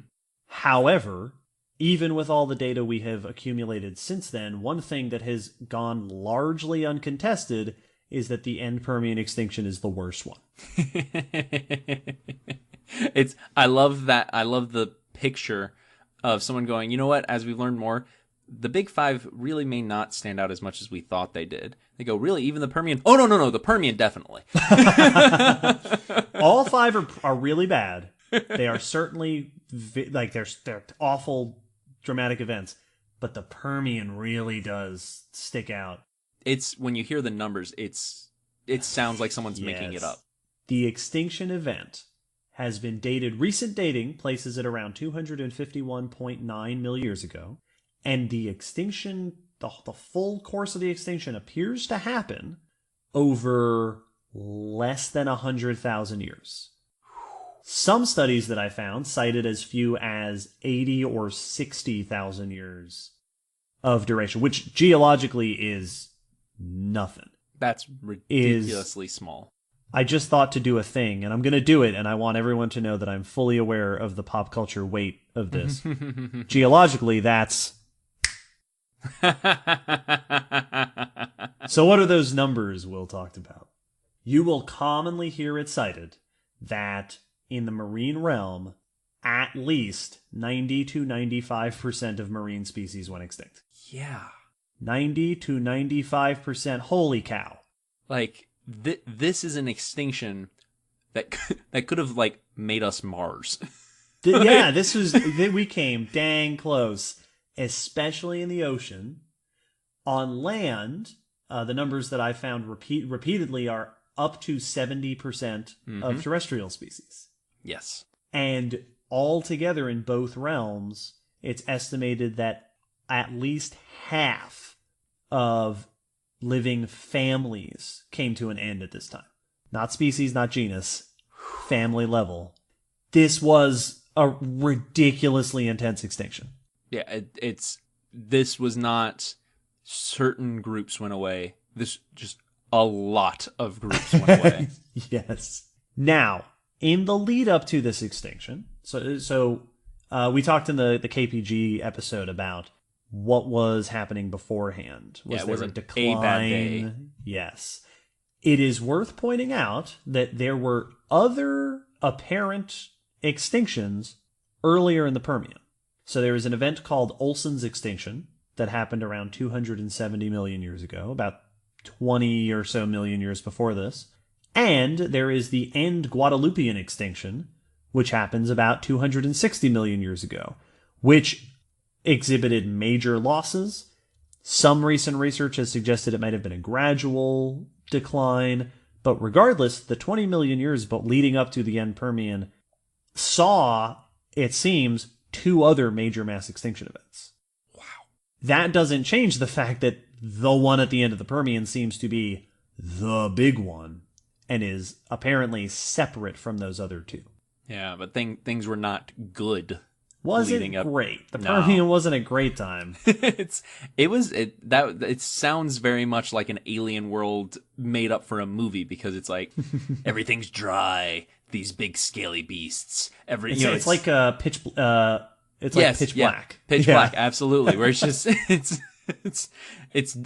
However, even with all the data we have accumulated since then, one thing that has gone largely uncontested is that the end Permian extinction is the worst one. I love that. I love the picture of someone going, you know what, as we've learned more, the Big Five really may not stand out as much as we thought they did. They go, really? Even the Permian? Oh, no, the Permian definitely. All 5 are really bad. They are certainly, they're awful, dramatic events. But the Permian really does stick out. It's, when you hear the numbers, it sounds like someone's making it up. The extinction event has been dated, recent dating places it around 251.9 million years ago. And the extinction, the full course of the extinction appears to happen over less than 100,000 years. Some studies that I found cited as few as 80 or 60,000 years of duration, which geologically is nothing. That's ridiculously small. I just thought to do a thing, and I'm going to do it, and I want everyone to know that I'm fully aware of the pop culture weight of this. Geologically, that's... So what are those numbers Will talked about? You will commonly hear it cited that in the marine realm, at least 90 to 95% of marine species went extinct. Yeah. 90 to 95%. Holy cow. Like, this is an extinction that could have, like, made us Mars. Yeah, we came dang close, especially in the ocean. On land, the numbers that I found repeatedly are up to 70% of terrestrial species. Yes. And altogether in both realms, it's estimated that at least half of living families came to an end at this time. Not species, not genus, family level. This was a ridiculously intense extinction. Yeah, this was not certain groups went away. This just a lot of groups went away. Yes. Now, in the lead up to this extinction, so we talked in the KPG episode about what was happening beforehand. Was there a decline? A bad day. Yes. It is worth pointing out that there were other apparent extinctions earlier in the Permian. So there was an event called Olson's extinction that happened around 270 million years ago, about 20 or so million years before this. And there is the End Guadalupean extinction, which happens about 260 million years ago, which exhibited major losses. Some recent research has suggested it might have been a gradual decline, but regardless, the 20 million years leading up to the End Permian saw, it seems, 2 other major mass extinction events. Wow. That doesn't change the fact that the one at the end of the Permian seems to be the big one and is apparently separate from those other 2. Yeah, but things were not good. Wasn't great. The Permian wasn't a great time. It sounds very much like an alien world made up for a movie, because it's like everything's dry, these big scaly beasts. It's like pitch black. Pitch Black, absolutely. Where it's just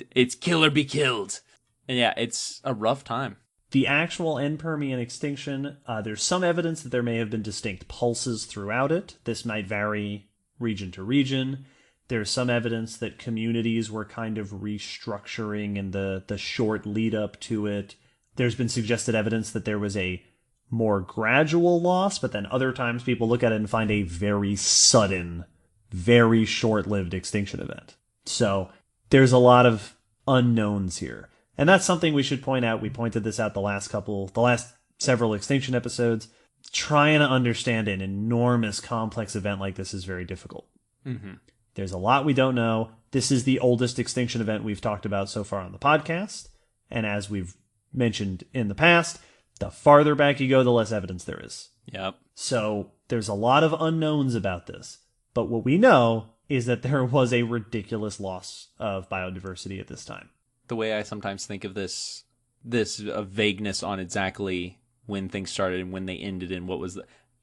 it's kill or be killed. And yeah, it's a rough time. The actual End Permian extinction, there's some evidence that there may have been distinct pulses throughout it. This might vary region to region. There's some evidence that communities were kind of restructuring in the short lead up to it. There's been suggested evidence that there was a more gradual loss, but then other times people look at it and find a very sudden, very short-lived extinction event. So there's a lot of unknowns here. And that's something we should point out. We pointed this out the last several extinction episodes. Trying to understand an enormous, complex event like this is very difficult. Mm-hmm. There's a lot we don't know. This is the oldest extinction event we've talked about so far on the podcast. And as we've mentioned in the past, the farther back you go, the less evidence there is. Yep. So there's a lot of unknowns about this. But what we know is that there was a ridiculous loss of biodiversity at this time. The way I sometimes think of this vagueness on exactly when things started and when they ended and what was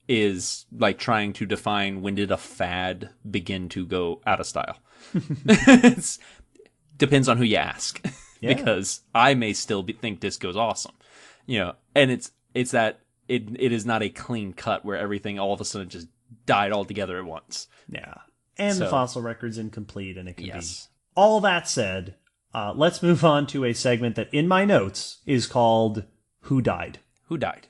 is like trying to define when did a fad begin to go out of style. It depends on who you ask. Yeah. Because I may still think disco's awesome. And it's that it is not a clean cut where everything all of a sudden just died altogether at once. Yeah. And the fossil record's incomplete, and it could be. All that said, let's move on to a segment that in my notes is called Who Died? Who died?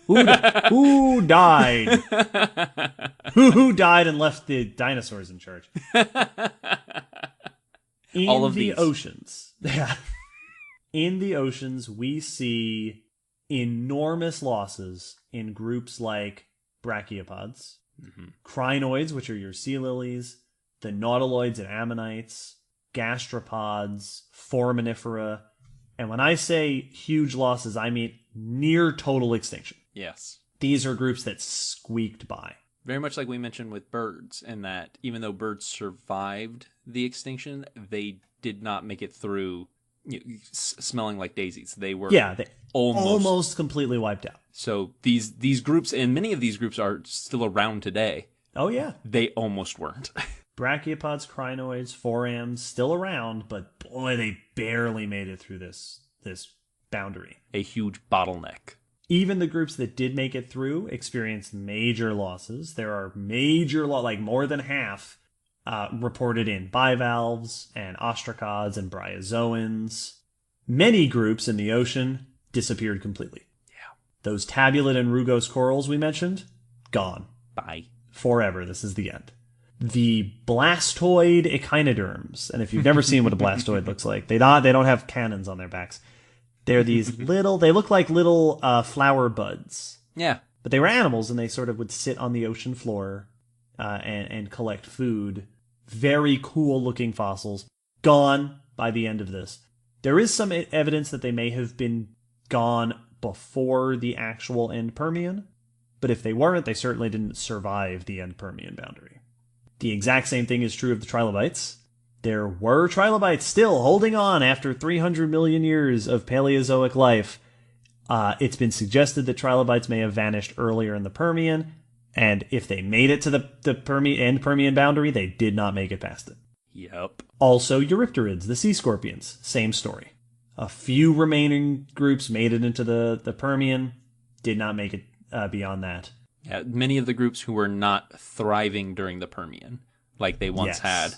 Who died? Who died and left the dinosaurs in charge? All of the these. Oceans. Yeah. In the oceans, we see enormous losses in groups like brachiopods, crinoids, which are your sea lilies, the nautiloids and ammonites, gastropods, foraminifera. And when I say huge losses, I mean near total extinction. Yes. These are groups that squeaked by. Very much like we mentioned with birds, in that even though birds survived the extinction, they did not make it through smelling like daisies. They were almost completely wiped out. So these groups, and many of these groups are still around today. Oh, yeah. They almost weren't. Brachiopods, crinoids, forams, still around, but boy, they barely made it through this boundary. A huge bottleneck. Even the groups that did make it through experienced major losses. There are major, like more than half, reported in bivalves and ostracods and bryozoans. Many groups in the ocean disappeared completely. Yeah. Those tabulate and rugose corals we mentioned, gone. Bye. Forever. This is the end. The blastoid echinoderms, and if you've never seen what a blastoid looks like, they don't have cannons on their backs. They're these they look like little flower buds. Yeah. But they were animals, and they sort of would sit on the ocean floor and collect food. Very cool-looking fossils. Gone by the end of this. There is some evidence that they may have been gone before the actual end Permian, but if they weren't, they certainly didn't survive the end Permian boundary. The exact same thing is true of the trilobites. There were trilobites still holding on after 300 million years of Paleozoic life. It's been suggested that trilobites may have vanished earlier in the Permian, and if they made it to the end Permian boundary, they did not make it past it. Yep. Also, Eurypterids, the sea scorpions, same story. A few remaining groups made it into the Permian, did not make it beyond that. Yeah, many of the groups who were not thriving during the Permian, like they once had,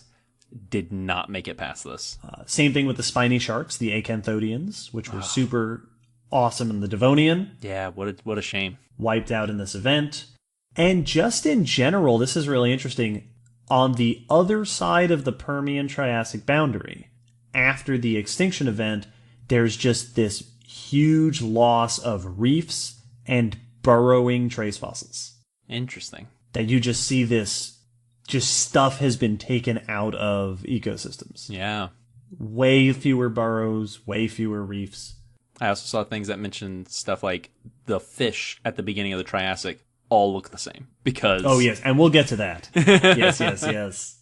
did not make it past this. Same thing with the spiny sharks, the acanthodians, which were super awesome in the Devonian. Yeah, what a shame. Wiped out in this event. And just in general, this is really interesting. On the other side of the Permian-Triassic boundary, after the extinction event, there's just this huge loss of reefs and burrowing trace fossils. Interesting. That you just see this, just stuff has been taken out of ecosystems. Yeah. Way fewer burrows, way fewer reefs. I also saw things that mentioned stuff like the fish at the beginning of the Triassic all look the same because... Oh, yes, and we'll get to that. Yes.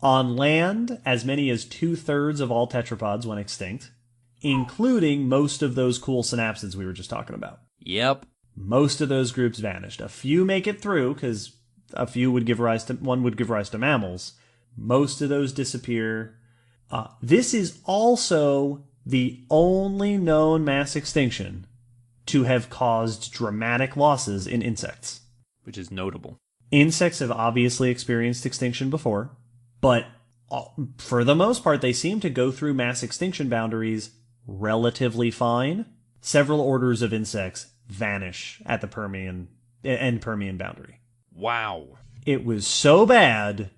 On land, as many as 2/3 of all tetrapods went extinct, including most of those cool synapsids we were just talking about. Yep. Most of those groups vanished. A few make it through, because one would give rise to mammals. Most of those disappear. This is also the only known mass extinction to have caused dramatic losses in insects. Which is notable. Insects have obviously experienced extinction before, but for the most part, they seem to go through mass extinction boundaries relatively fine. Several orders of insects vanish at the Permian boundary. Wow. It was so bad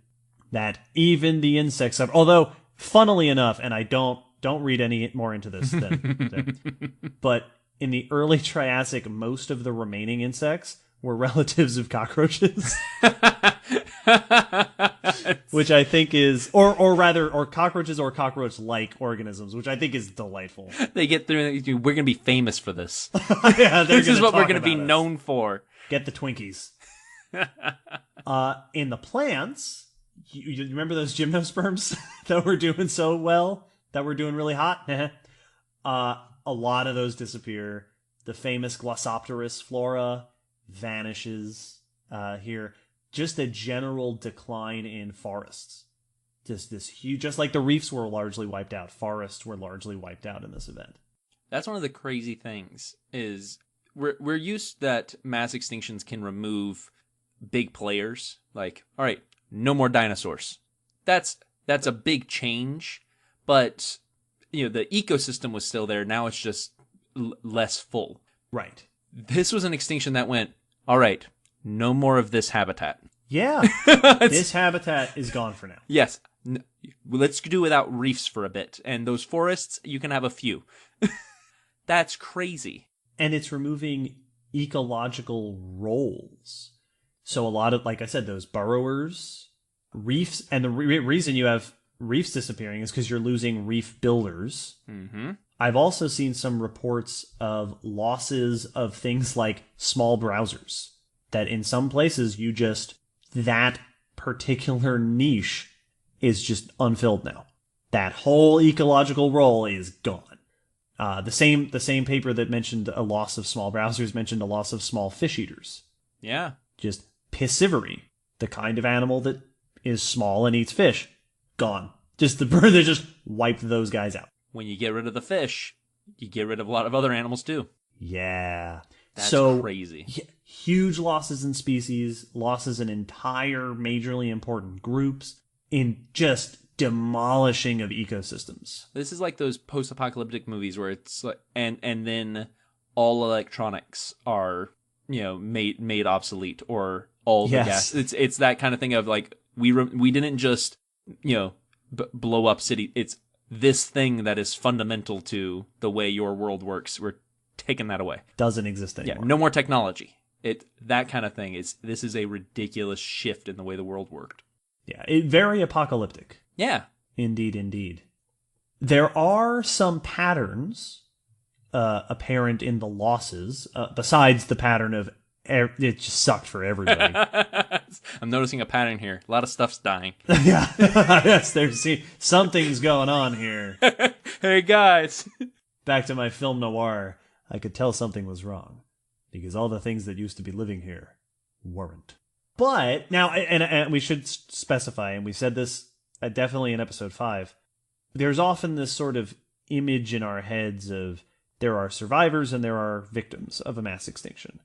that even the insects although, funnily enough, and I don't read any more into this but in the early Triassic, most of the remaining insects were relatives of cockroaches. Which I think is, or cockroaches or cockroach-like organisms, which I think is delightful. They get through, we're going to be famous for this. Yeah, this is what we're going to be known for. Get the Twinkies. In the plants, you remember those gymnosperms that were doing so well? That were doing really hot? A lot of those disappear. The famous Glossopteris flora vanishes here. Just a general decline in forests. Just this huge, just like the reefs were largely wiped out, forests were largely wiped out in this event. That's one of the crazy things is we're used that mass extinctions can remove big players. Like, all right, no more dinosaurs. That's a big change, but the ecosystem was still there. Now it's just less full. Right. This was an extinction that went, all right, no more of this habitat. Yeah. This habitat is gone for now. Yes. Let's do without reefs for a bit. And those forests, you can have a few. That's crazy. And it's removing ecological roles. So a lot of, like I said, those burrowers, reefs, and the reason you have reefs disappearing is because you're losing reef builders. Mm-hmm. I've also seen some reports of losses of things like small browsers. That in some places that particular niche is just unfilled now. That whole ecological role is gone. The same paper that mentioned a loss of small browsers mentioned a loss of small fish eaters. Yeah. Just piscivory, the kind of animal that is small and eats fish, gone. Just they just wiped those guys out. When you get rid of the fish, you get rid of a lot of other animals too. Yeah. That's crazy. Huge losses in species, losses in entire majorly important groups, in just demolishing of ecosystems. This is like those post-apocalyptic movies where it's like, and then all electronics are made obsolete, or all the gas. It's that kind of thing of like we didn't just blow up city. It's this thing that is fundamental to the way your world works, we're taking that away. Doesn't exist anymore. Yeah, no more technology. That kind of thing this is a ridiculous shift in the way the world worked. Yeah, very apocalyptic. Yeah. Indeed, indeed. There are some patterns apparent in the losses, besides the pattern of it just sucked for everybody. I'm noticing a pattern here. A lot of stuff's dying. Yeah. Yes, something's going on here. Hey, guys. Back to my film noir, I could tell something was wrong, because all the things that used to be living here weren't. But, now, and we should specify, and we said this definitely in episode 5, there's often this sort of image in our heads of there are survivors and there are victims of a mass extinction.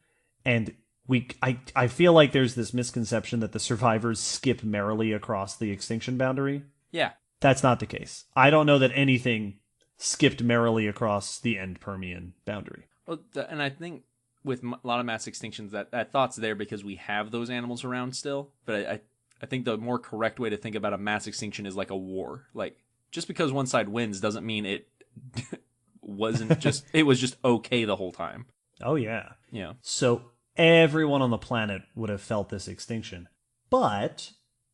And I feel like there's this misconception that the survivors skip merrily across the extinction boundary. Yeah. That's not the case. I don't know that anything skipped merrily across the end Permian boundary. Well, and I think with a lot of mass extinctions, that thought's there because we have those animals around still. But I think the more correct way to think about a mass extinction is like a war. Like, just because one side wins doesn't mean it wasn't just, it was just okay the whole time. Oh, yeah. Yeah. So everyone on the planet would have felt this extinction. But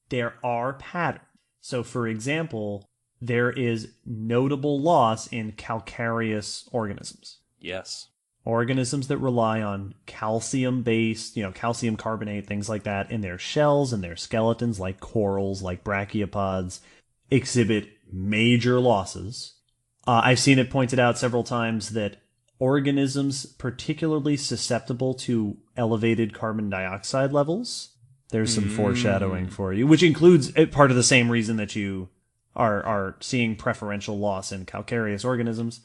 there are patterns. So, for example, there is notable loss in calcareous organisms. Yes. Organisms that rely on calcium-based, calcium carbonate, things like that, in their shells and their skeletons, like corals, like brachiopods, exhibit major losses. I've seen it pointed out several times that organisms particularly susceptible to elevated carbon dioxide levels. There's some foreshadowing for you, which includes part of the same reason that you are seeing preferential loss in calcareous organisms.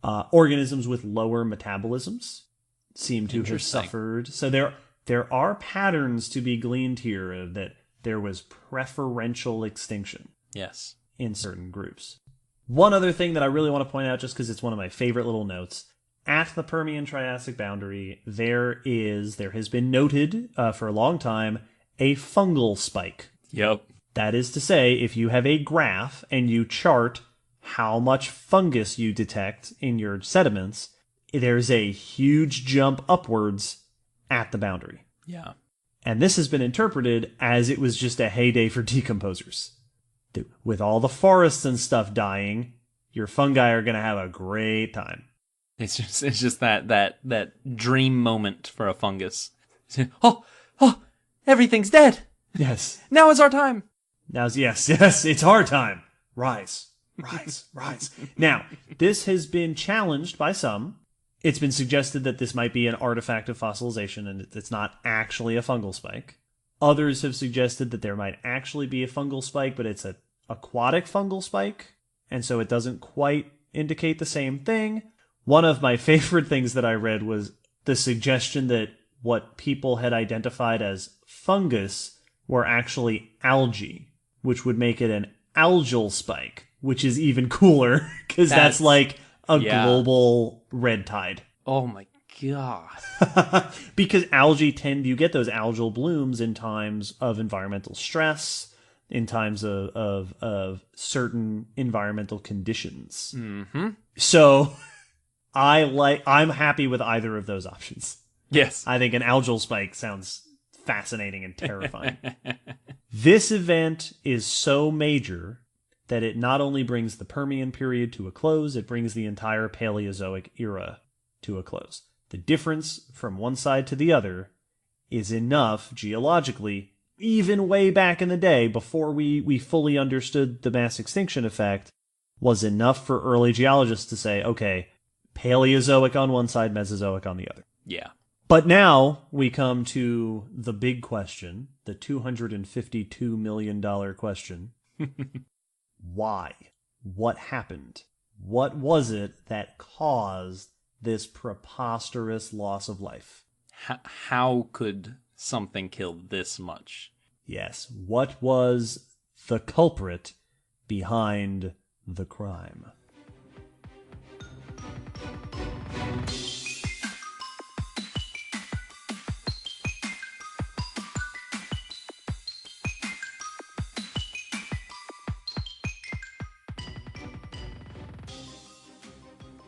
Organisms with lower metabolisms seem to have suffered. So there are patterns to be gleaned here that there was preferential extinction. Yes. In certain groups. One other thing that I really want to point out, just because it's one of my favorite little notes, at the Permian-Triassic boundary, there has been noted for a long time a fungal spike. Yep. That is to say, if you have a graph and you chart how much fungus you detect in your sediments, there's a huge jump upwards at the boundary. Yeah. And this has been interpreted as it was just a heyday for decomposers. With all the forests and stuff dying, your fungi are going to have a great time. It's just that dream moment for a fungus. Oh, everything's dead. Yes. Now is our time. Yes, it's our time. Rise. Now, this has been challenged by some. It's been suggested that this might be an artifact of fossilization and it's not actually a fungal spike. Others have suggested that there might actually be a fungal spike, but it's an aquatic fungal spike, and so it doesn't quite indicate the same thing. One of my favorite things that I read was the suggestion that what people had identified as fungus were actually algae, which would make it an algal spike, which is even cooler, because that's like a global red tide. Oh my God. Because algae you get those algal blooms in times of environmental stress, in times of certain environmental conditions. Mm-hmm. So I'm happy with either of those options. Yes. I think an algal spike sounds fascinating and terrifying. This event is so major that it not only brings the Permian period to a close, it brings the entire Paleozoic era to a close. The difference from one side to the other is enough, geologically, even way back in the day, before we fully understood the mass extinction effect, was enough for early geologists to say, okay, Paleozoic on one side, Mesozoic on the other. Yeah. But now we come to the big question, the $252 million question. Why? What happened? What was it that caused this preposterous loss of life? How could something kill this much? Yes. What was the culprit behind the crime?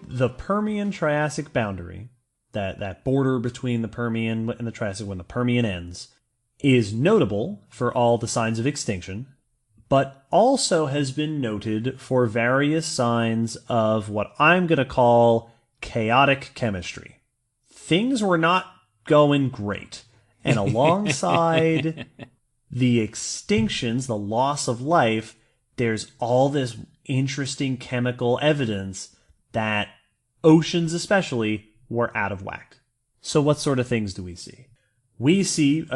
the Permian-Triassic boundary, that border between the Permian and the Triassic when the Permian ends, is notable for all the signs of extinction, but also has been noted for various signs of what I'm going to call chaotic chemistry. Things were not going great. And alongside the extinctions, the loss of life, there's all this interesting chemical evidence that oceans especially were out of whack. So what sort of things do we see? We see,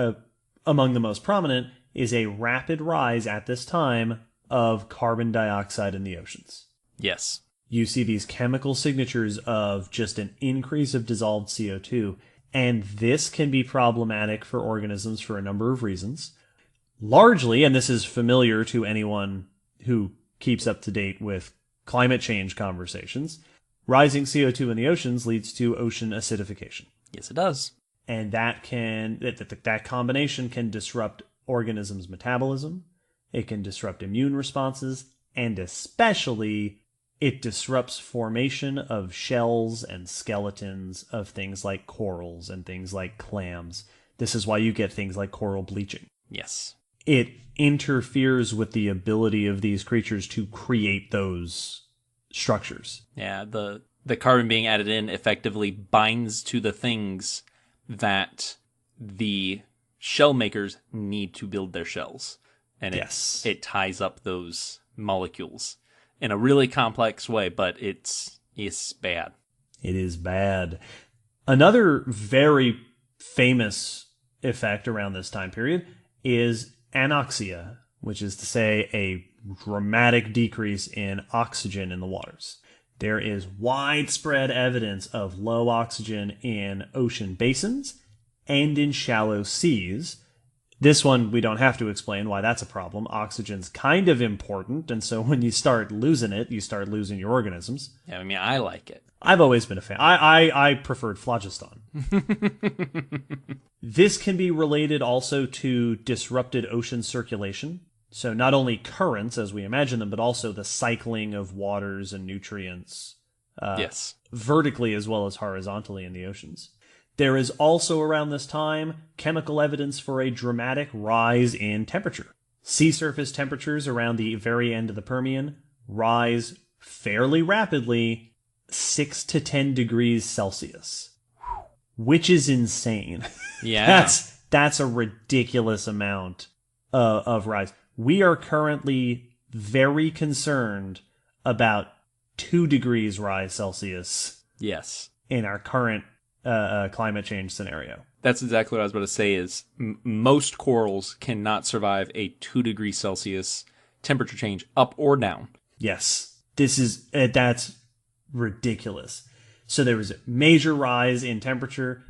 among the most prominent, is a rapid rise at this time of carbon dioxide in the oceans. Yes. You see these chemical signatures of just an increase of dissolved CO2, and this can be problematic for organisms for a number of reasons. Largely, and this is familiar to anyone who keeps up to date with climate change conversations, rising CO2 in the oceans leads to ocean acidification. Yes, it does. And that combination can disrupt organisms' metabolism, it can disrupt immune responses, and especially it disrupts formation of shells and skeletons of things like corals and things like clams. This is why you get things like coral bleaching. Yes. It interferes with the ability of these creatures to create those structures. Yeah, the carbon being added in effectively binds to the things that the shell makers need to build their shells. And it ties up those molecules in a really complex way, but it's bad. It is bad. Another very famous effect around this time period is anoxia, which is to say a dramatic decrease in oxygen in the waters. There is widespread evidence of low oxygen in ocean basins and in shallow seas. This one, we don't have to explain why that's a problem. Oxygen's kind of important, and so when you start losing it, you start losing your organisms. Yeah, I mean, I like it. I've always been a fan. I preferred phlogiston. This can be related also to disrupted ocean circulation. So not only currents, as we imagine them, but also the cycling of waters and nutrients. Yes. Vertically as well as horizontally in the oceans. There is also around this time chemical evidence for a dramatic rise in temperature. Sea surface temperatures around the very end of the Permian rise fairly rapidly, 6 to 10 degrees Celsius, which is insane. Yeah. That's a ridiculous amount of rise. We are currently very concerned about 2 degrees rise Celsius. Yes. In our current climate change scenario. That's exactly what I was about to say is most corals cannot survive a 2 degrees Celsius temperature change up or down. Yes. That's ridiculous. So there was a major rise in temperature.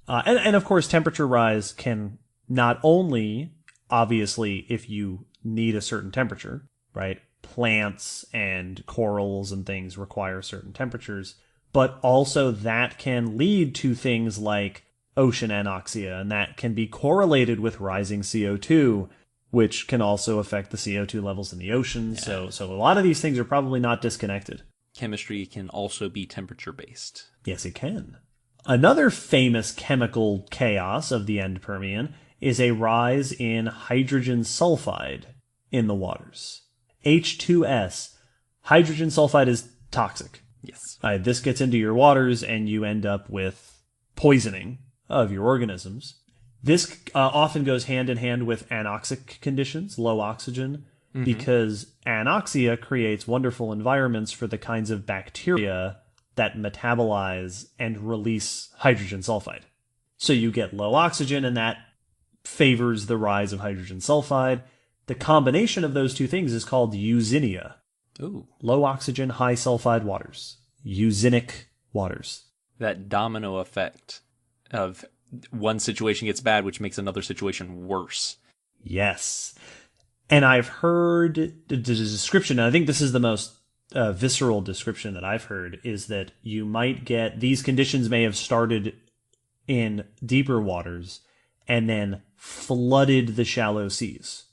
And of course, temperature rise can not only, obviously, if you need a certain temperature, right? Plants and corals and things require certain temperatures. But also that can lead to things like ocean anoxia, and that can be correlated with rising CO2, which can also affect the CO2 levels in the ocean. Yeah. So a lot of these things are probably not disconnected. Chemistry can also be temperature-based. Yes, it can. Another famous chemical chaos of the end Permian is a rise in hydrogen sulfide in the waters. H2S. Hydrogen sulfide is toxic. Yes. This gets into your waters and you end up with poisoning of your organisms. This often goes hand in hand with anoxic conditions, low oxygen, because anoxia creates wonderful environments for the kinds of bacteria that metabolize and release hydrogen sulfide. So you get low oxygen, and that favors the rise of hydrogen sulfide. The combination of those two things is called euthinia. Ooh. Low oxygen, high sulfide waters. Euxinic waters. That domino effect of one situation gets bad, which makes another situation worse. Yes. And I've heard the description, and I think this is the most visceral description that I've heard, is that you might get, these conditions may have started in deeper waters and then flooded the shallow seas.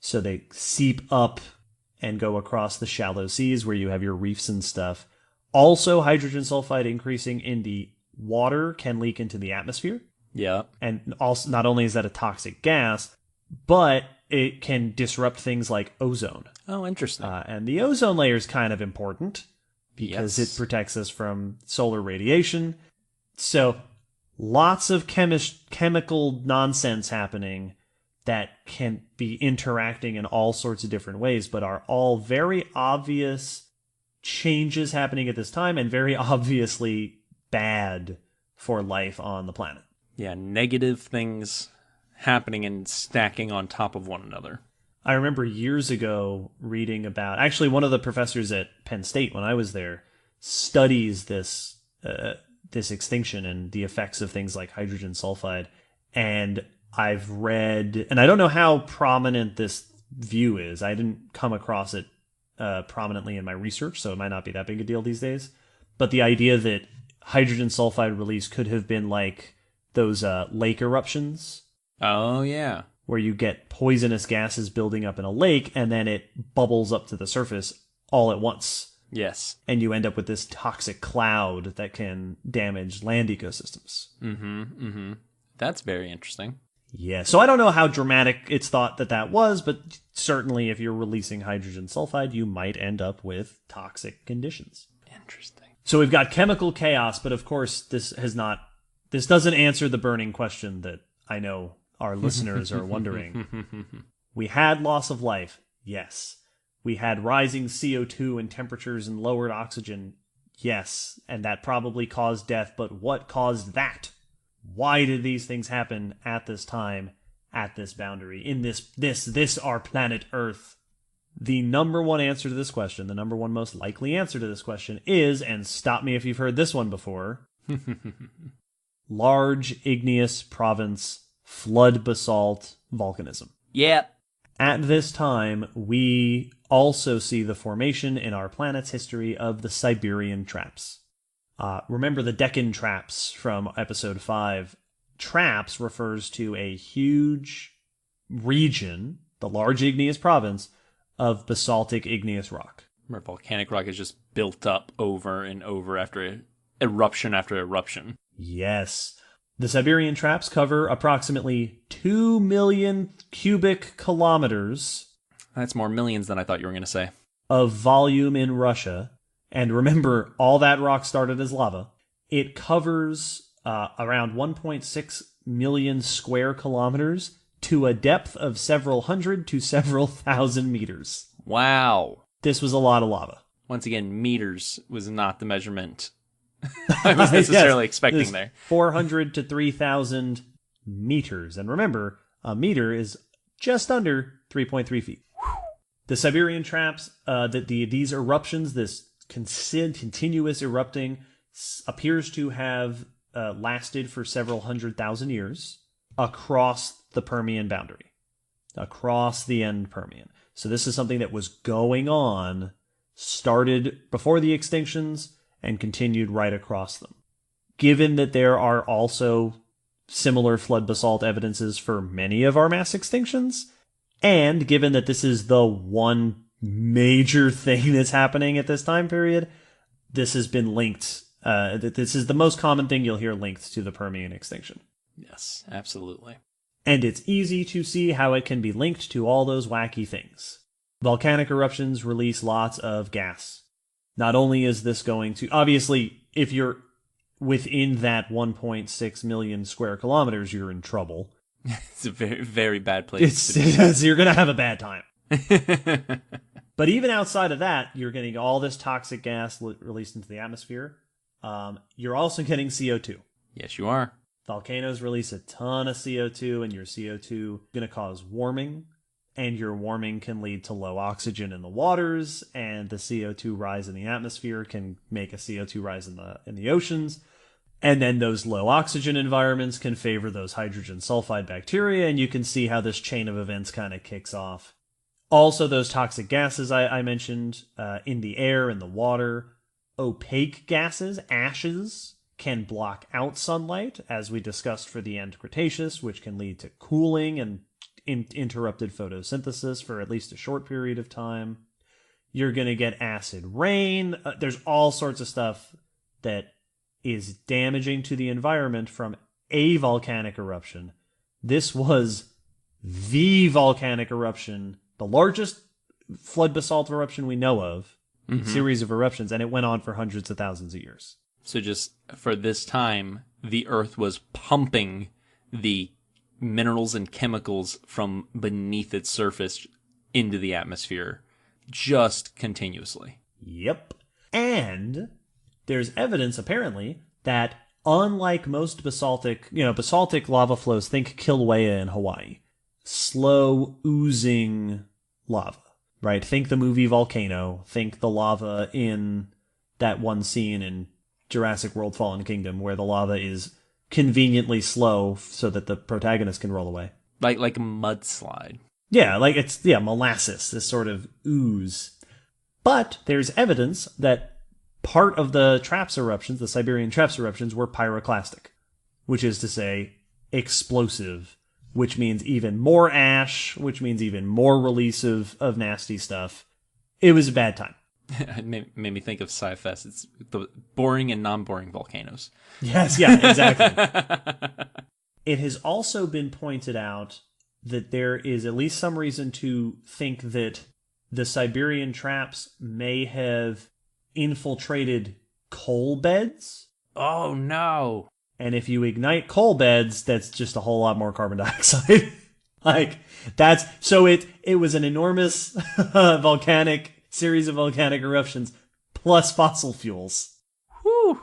So they seep up and go across the shallow seas where you have your reefs and stuff, Also, hydrogen sulfide increasing in the water can leak into the atmosphere. Yeah. And also, not only is that a toxic gas, but it can disrupt things like ozone. Oh, interesting. And the ozone layer is kind of important because it protects us from solar radiation. So lots of chemical nonsense happening that can be interacting in all sorts of different ways, but are all very obvious changes happening at this time and very obviously bad for life on the planet. Yeah, negative things happening and stacking on top of one another. I remember years ago reading about, actually one of the professors at Penn State when I was there studies this extinction and the effects of things like hydrogen sulfide. And I've read, and I don't know how prominent this view is. I didn't come across it prominently in my research, so it might not be that big a deal these days. But the idea that hydrogen sulfide release could have been like those lake eruptions. Oh, yeah. Where you get poisonous gases building up in a lake and then it bubbles up to the surface all at once. Yes. And you end up with this toxic cloud that can damage land ecosystems. That's very interesting. Yeah, so I don't know how dramatic it's thought that was, but certainly if you're releasing hydrogen sulfide, you might end up with toxic conditions. Interesting. So we've got chemical chaos, but of course this doesn't answer the burning question that I know our listeners are wondering. We had loss of life, yes. We had rising CO2 and temperatures and lowered oxygen, yes. And that probably caused death, but what caused that? Why did these things happen at this time, at this boundary, in this our planet Earth? The number one answer to this question, the number one most likely answer to this question is, and stop me if you've heard this one before, large igneous province flood basalt volcanism. Yep. At this time, we also see the formation in our planet's history of the Siberian traps. Remember the Deccan traps from episode 5. Traps refers to a huge region, the large igneous province, of basaltic igneous rock. Where volcanic rock is just built up over and over after eruption after eruption. Yes. The Siberian traps cover approximately 2 million cubic kilometers. That's more millions than I thought you were going to say. Of volume in Russia. And remember, all that rock started as lava. It covers around 1.6 million square kilometers to a depth of several hundred to several thousand meters. Wow. This was a lot of lava. Once again, meters was not the measurement I was necessarily expecting there. 400 to 3,000 meters. And remember, a meter is just under 3.3 feet. The Siberian traps, these eruptions, this continuous erupting, appears to have lasted for several 100,000 years across the Permian boundary, across the end Permian. So this is something that was going on, started before the extinctions, and continued right across them. Given that there are also similar flood basalt evidences for many of our mass extinctions, and given that this is the one major thing that's happening at this time period, this has been linked. This is the most common thing you'll hear linked to the Permian extinction. Yes, absolutely. And it's easy to see how it can be linked to all those wacky things. Volcanic eruptions release lots of gas. Not only is this going to, obviously, if you're within that 1.6 million square kilometers, you're in trouble. It's a very, very bad place to be. You're going to have a bad time. But even outside of that, you're getting all this toxic gas released into the atmosphere. You're also getting CO2. Yes, you are. Volcanoes release a ton of CO2, and your CO2 is going to cause warming. And your warming can lead to low oxygen in the waters, and the CO2 rise in the atmosphere can make a CO2 rise in the oceans. And then those low oxygen environments can favor those hydrogen sulfide bacteria, and you can see how this chain of events kind of kicks off. Also, those toxic gases I mentioned in the air and the water, opaque gases, ashes, can block out sunlight, as we discussed for the end Cretaceous, which can lead to cooling and interrupted photosynthesis for at least a short period of time. You're going to get acid rain. There's all sorts of stuff that is damaging to the environment from a volcanic eruption. This was the volcanic eruption, the largest flood basalt eruption we know of, series of eruptions, and it went on for hundreds of thousands of years. So just for this time, the Earth was pumping the minerals and chemicals from beneath its surface into the atmosphere just continuously. Yep. And there's evidence, apparently, that unlike most basaltic lava flows, think Kilauea in Hawaii, slow oozing lava, right? Think the movie Volcano, think the lava in that one scene in Jurassic World Fallen Kingdom where the lava is conveniently slow so that the protagonist can roll away. Like a mudslide. Yeah, like it's molasses, this sort of ooze. But there's evidence that part of the traps eruptions, the Siberian traps eruptions, were pyroclastic, which is to say explosive, which means even more ash, which means even more release of nasty stuff. It was a bad time. It made me think of Sci-Fest. It's the boring and non-boring volcanoes. Yes, yeah, exactly. It has also been pointed out that there is at least some reason to think that the Siberian traps may have infiltrated coal beds. Oh, no. And if you ignite coal beds, that's just a whole lot more carbon dioxide. It was an enormous series of volcanic eruptions plus fossil fuels. Whew.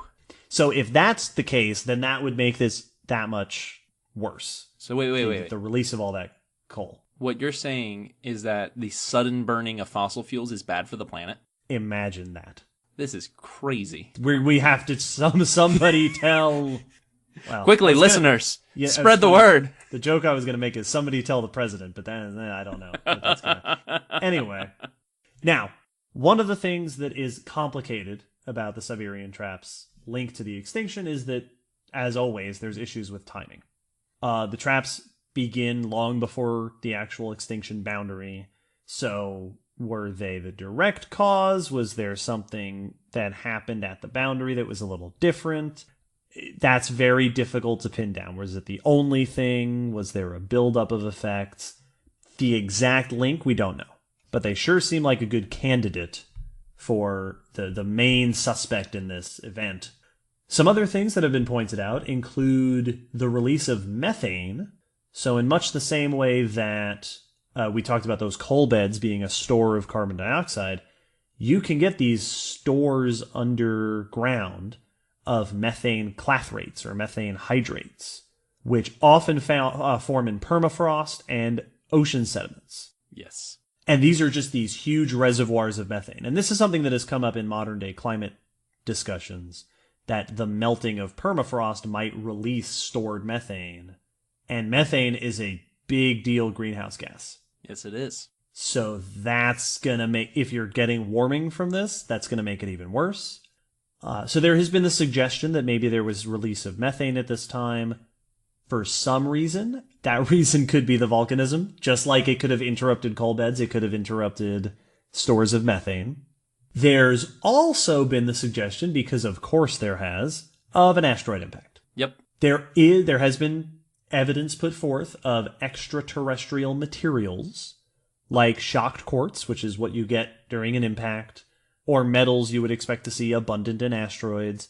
So if that's the case, then that would make this that much worse. So wait. The release of all that coal. What you're saying is that the sudden burning of fossil fuels is bad for the planet? Imagine that. This is crazy. We have to somebody tell... Well, quickly, listeners, spread the word. The joke I was going to make is somebody tell the president, but then I don't know. Anyway. Now, one of the things that is complicated about the Siberian traps linked to the extinction is that, as always, there's issues with timing. The traps begin long before the actual extinction boundary. So were they the direct cause? Was there something that happened at the boundary that was a little different? That's very difficult to pin down. Was it the only thing? Was there a buildup of effects? The exact link, we don't know. But they sure seem like a good candidate for the main suspect in this event. Some other things that have been pointed out include the release of methane. So in much the same way that we talked about those coal beds being a store of carbon dioxide, you can get these stores underground of methane clathrates or methane hydrates, which often form in permafrost and ocean sediments. Yes. And these are just these huge reservoirs of methane. And this is something that has come up in modern day climate discussions, that the melting of permafrost might release stored methane. And methane is a big deal greenhouse gas. Yes, it is. So that's going to make, if you're getting warming from this, that's going to make it even worse. So there has been the suggestion that maybe there was release of methane at this time. For some reason, that reason could be the volcanism. Just like it could have interrupted coal beds, it could have interrupted stores of methane. There's also been the suggestion, because of course there has, of an asteroid impact. Yep. There has been evidence put forth of extraterrestrial materials, like shocked quartz, which is what you get during an impact, or metals you would expect to see abundant in asteroids,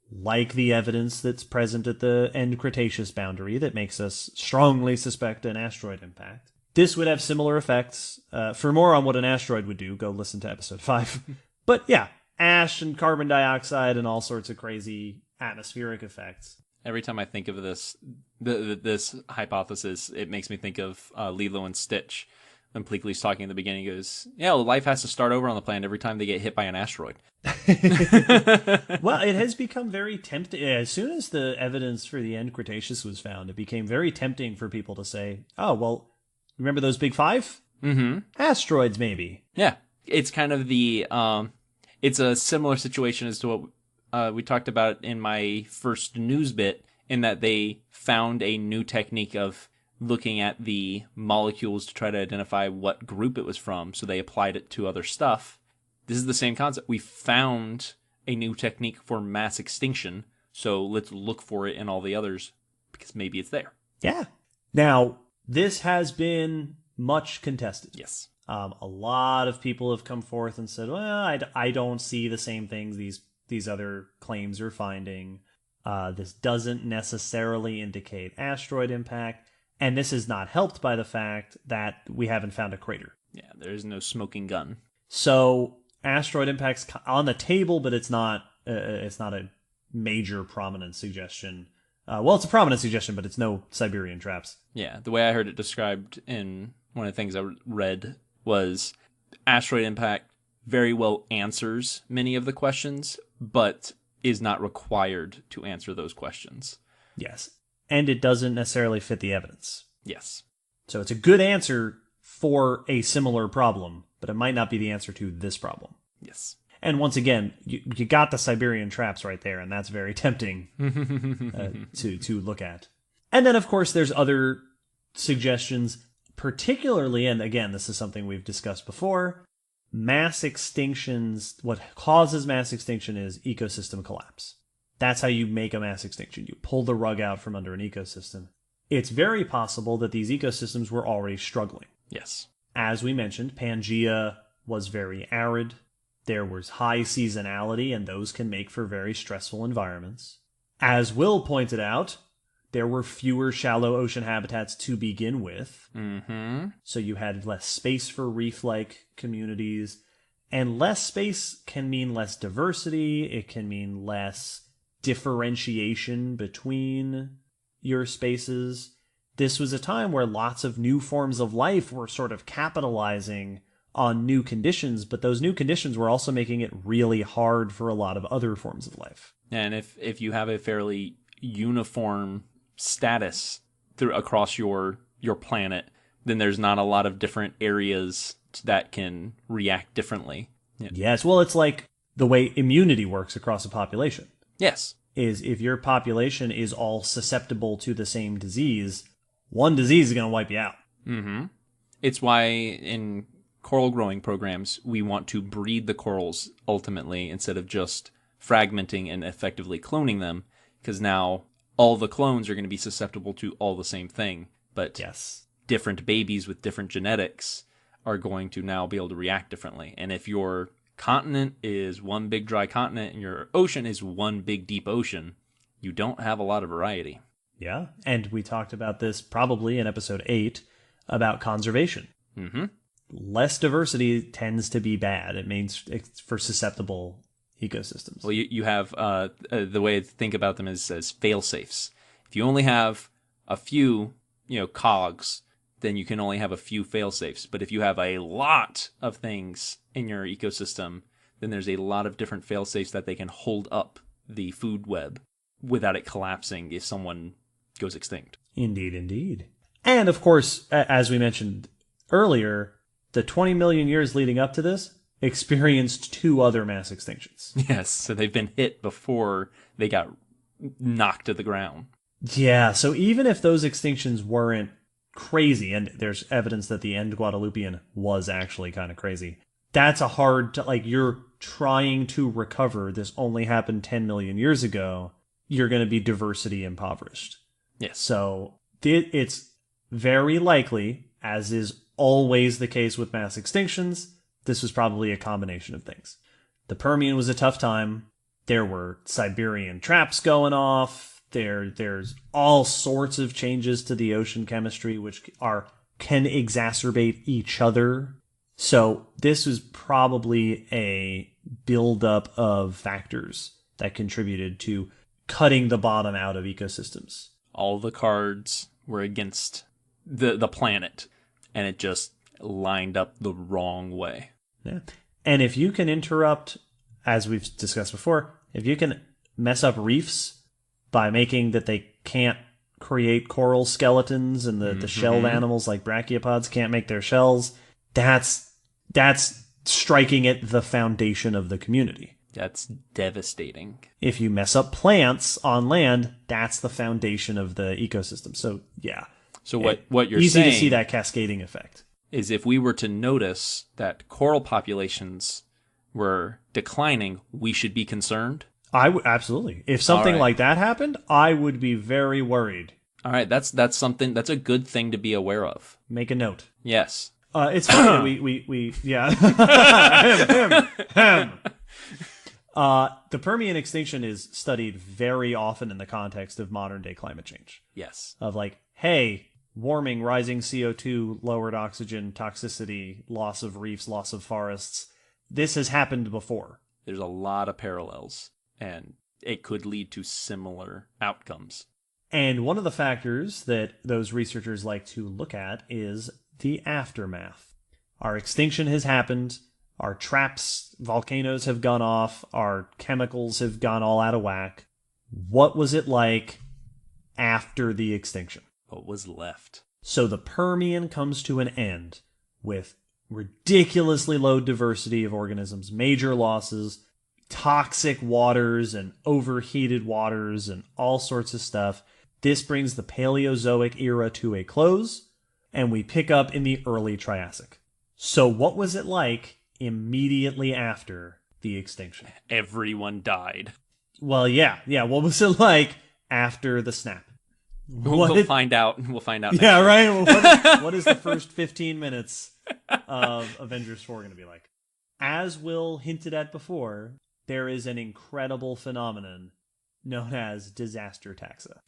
like the evidence that's present at the end Cretaceous boundary that makes us strongly suspect an asteroid impact. This would have similar effects. For more on what an asteroid would do, go listen to episode 5. But yeah, ash and carbon dioxide and all sorts of crazy atmospheric effects. Every time I think of this hypothesis, it makes me think of Lilo and Stitch. When Pleakley's talking at the beginning, he goes, yeah, well, life has to start over on the planet every time they get hit by an asteroid. Well, it has become very tempting. As soon as the evidence for the end Cretaceous was found, it became very tempting for people to say, oh, well, remember those big five? Mm-hmm. Asteroids, maybe. Yeah. It's kind of it's a similar situation as to what we talked about in my first news bit, in that they found a new technique of looking at the molecules to try to identify what group it was from. So they applied it to other stuff, This is the same concept. We found a new technique for mass extinction, so let's look for it in all the others because maybe it's there. Yeah. Now, this has been much contested. Yes. A lot of people have come forth and said, well, I don't see the same things these other claims are finding. This doesn't necessarily indicate asteroid impact. And this is not helped by the fact that we haven't found a crater. Yeah, there is no smoking gun. So asteroid impact's on the table, but it's not a major prominent suggestion. Well, it's a prominent suggestion, but it's no Siberian traps. Yeah, the way I heard it described in one of the things I read was asteroid impact very well answers many of the questions, but is not required to answer those questions. Yes. And it doesn't necessarily fit the evidence. Yes. So it's a good answer for a similar problem, but it might not be the answer to this problem. Yes. And once again, you got the Siberian traps right there, and that's very tempting to look at. And then, of course, there's other suggestions, particularly, and again, this is something we've discussed before, mass extinctions. What causes mass extinction is ecosystem collapse. That's how you make a mass extinction. You pull the rug out from under an ecosystem. It's very possible that these ecosystems were already struggling. Yes. As we mentioned, Pangaea was very arid. There was high seasonality, and those can make for very stressful environments. As Will pointed out, there were fewer shallow ocean habitats to begin with. Mm-hmm. So you had less space for reef-like communities. And less space can mean less diversity. It can mean less differentiation between your spaces. This was a time where lots of new forms of life were sort of capitalizing on new conditions, but those new conditions were also making it really hard for a lot of other forms of life. And if you have a fairly uniform status across your planet, then there's not a lot of different areas that can react differently. Yeah. Yes, well, it's like the way immunity works across a population. Yes. Is if your population is all susceptible to the same disease, one disease is going to wipe you out. Mm-hmm. It's why in coral growing programs, we want to breed the corals ultimately instead of just fragmenting and effectively cloning them, because now all the clones are going to be susceptible to all the same thing. But yes, different babies with different genetics are going to now be able to react differently. And if your continent is one big dry continent and your ocean is one big deep ocean, you don't have a lot of variety. Yeah, and we talked about this probably in episode 8 about conservation. Mm-hmm. Less diversity tends to be bad. It means it's for susceptible ecosystems. Well, you have the way to think about them is as fail-safes. If you only have a few, cogs, then you can only have a few fail-safes. But if you have a lot of things in your ecosystem, then there's a lot of different fail-safes that they can hold up the food web without it collapsing if someone goes extinct. Indeed, indeed. And of course, as we mentioned earlier, the 20 million years leading up to this experienced 2 other mass extinctions. Yes, so they've been hit before they got knocked to the ground. Yeah, so even if those extinctions weren't crazy, and there's evidence that the end Guadalupean was actually kind of crazy, that's a hard, you're trying to recover. This only happened 10 million years ago. You're going to be diversity impoverished. Yes. So it's very likely, as is always the case with mass extinctions, this was probably a combination of things. The Permian was a tough time. There were Siberian traps going off. There's all sorts of changes to the ocean chemistry which can exacerbate each other. So this was probably a buildup of factors that contributed to cutting the bottom out of ecosystems. All the cards were against the planet, and it just lined up the wrong way. Yeah. And if you can interrupt, as we've discussed before, if you can mess up reefs by making that they can't create coral skeletons and the shelled animals like brachiopods can't make their shells, that's striking at the foundation of the community. That's devastating. If you mess up plants on land, that's the foundation of the ecosystem. So, yeah. So what you're easy saying to see that cascading effect is if we were to notice that coral populations were declining, we should be concerned? I would absolutely. If something like that happened, I would be very worried. All right, that's something, that's a good thing to be aware of. Make a note. Yes. It's funny that we yeah. The Permian extinction is studied very often in the context of modern day climate change. Yes. Of like, hey, warming, rising CO2, lowered oxygen, toxicity, loss of reefs, loss of forests. This has happened before. There's a lot of parallels, and it could lead to similar outcomes. And one of the factors that those researchers like to look at is the aftermath. Our extinction has happened. Our traps, volcanoes have gone off. Our chemicals have gone all out of whack. What was it like after the extinction? What was left? So the Permian comes to an end with ridiculously low diversity of organisms, major losses, toxic waters and overheated waters and all sorts of stuff. This brings the Paleozoic era to a close, and we pick up in the early Triassic. So what was it like immediately after the extinction? Everyone died. Well, yeah. What was it like after the snap? We'll find out. We'll find out. Yeah, right. Well, what is the first 15 minutes of Avengers 4 going to be like? As Will hinted at before, there is an incredible phenomenon known as disaster taxa.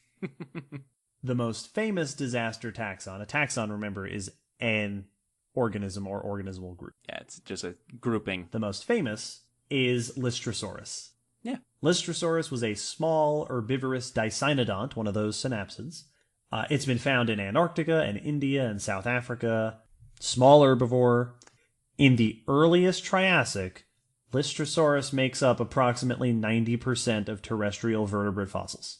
The most famous disaster taxon, a taxon, remember, is an organism or organismal group. Yeah, it's just a grouping. The most famous is Lystrosaurus. Yeah. Lystrosaurus was a small herbivorous dicynodont, one of those synapsids. It's been found in Antarctica and India and South Africa. Small herbivore. In the earliest Triassic, Lystrosaurus makes up approximately 90% of terrestrial vertebrate fossils.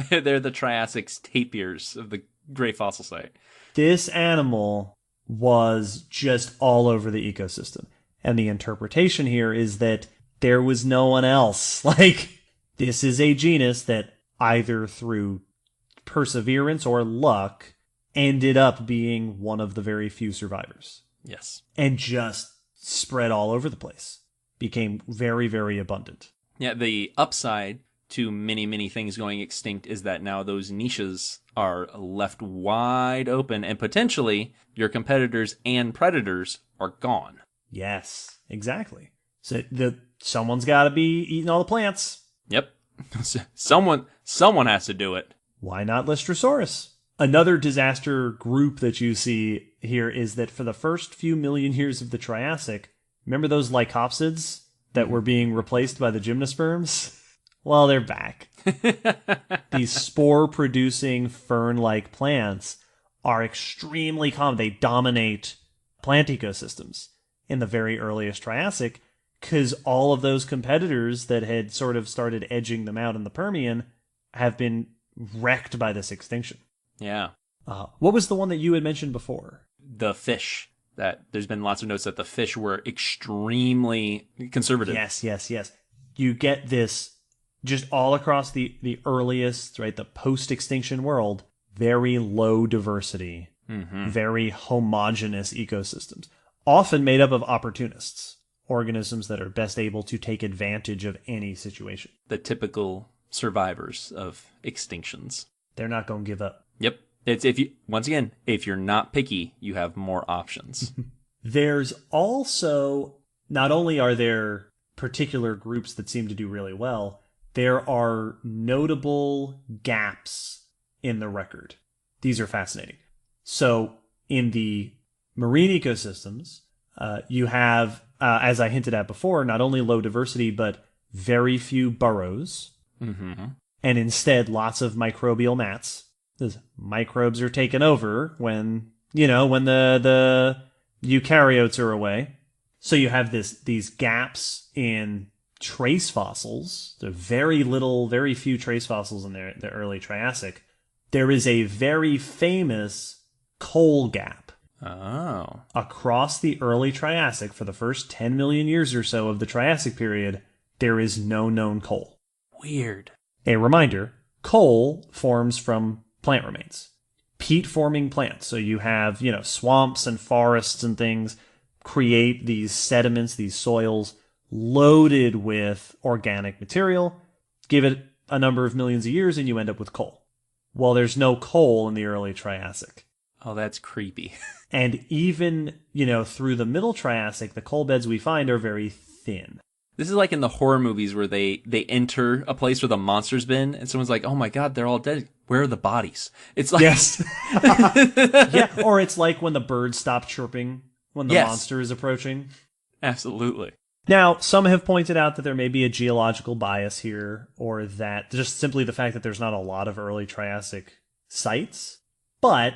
They're the Triassic's tapirs of the Great Fossil Site. This animal was just all over the ecosystem. And the interpretation here is that there was no one else. Like, this is a genus that either through perseverance or luck ended up being one of the very few survivors. Yes. And just spread all over the place. Became very, very abundant. Yeah, the upside to many, many things going extinct is that now those niches are left wide open, and potentially your competitors and predators are gone. Yes, exactly. So someone's got to be eating all the plants. Yep. Someone has to do it. Why not Lystrosaurus? Another disaster group that you see here is that for the first few million years of the Triassic, remember those lycopsids that were being replaced by the gymnosperms? Well, they're back. These spore-producing fern-like plants are extremely common. They dominate plant ecosystems in the very earliest Triassic because all of those competitors that had sort of started edging them out in the Permian have been wrecked by this extinction. Yeah. What was the one that you had mentioned before? The fish. That there's been lots of notes that the fish were extremely conservative. Yes. You get this just all across the earliest, right, the post-extinction world, very low diversity, very homogeneous ecosystems, often made up of opportunists, organisms that are best able to take advantage of any situation. The typical survivors of extinctions. They're not going to give up. Yep. If you're not picky, you have more options. There's also, not only are there particular groups that seem to do really well, there are notable gaps in the record. These are fascinating. So in the marine ecosystems, you have, as I hinted at before, not only low diversity, but very few burrows, and instead lots of microbial mats. The microbes are taken over when the eukaryotes are away. So you have these gaps in trace fossils. There are very few trace fossils in the early Triassic. There is a very famous coal gap. Oh. Across the early Triassic, for the first 10 million years or so of the Triassic period, there is no known coal. Weird. A reminder, coal forms from plant remains. Peat-forming plants. So you have, swamps and forests and things. create these sediments, these soils loaded with organic material. Give it a number of millions of years and you end up with coal. Well, there's no coal in the early Triassic. Oh, that's creepy. And even, through the middle Triassic, the coal beds we find are very thin. This is like in the horror movies where they enter a place where the monster's been, and someone's like, oh my god, they're all dead. Where are the bodies? It's like... Yes. Yeah, or it's like when the birds stop chirping when the monster is approaching. Absolutely. Now, some have pointed out that there may be a geological bias here, or that just simply the fact that there's not a lot of early Triassic sites, but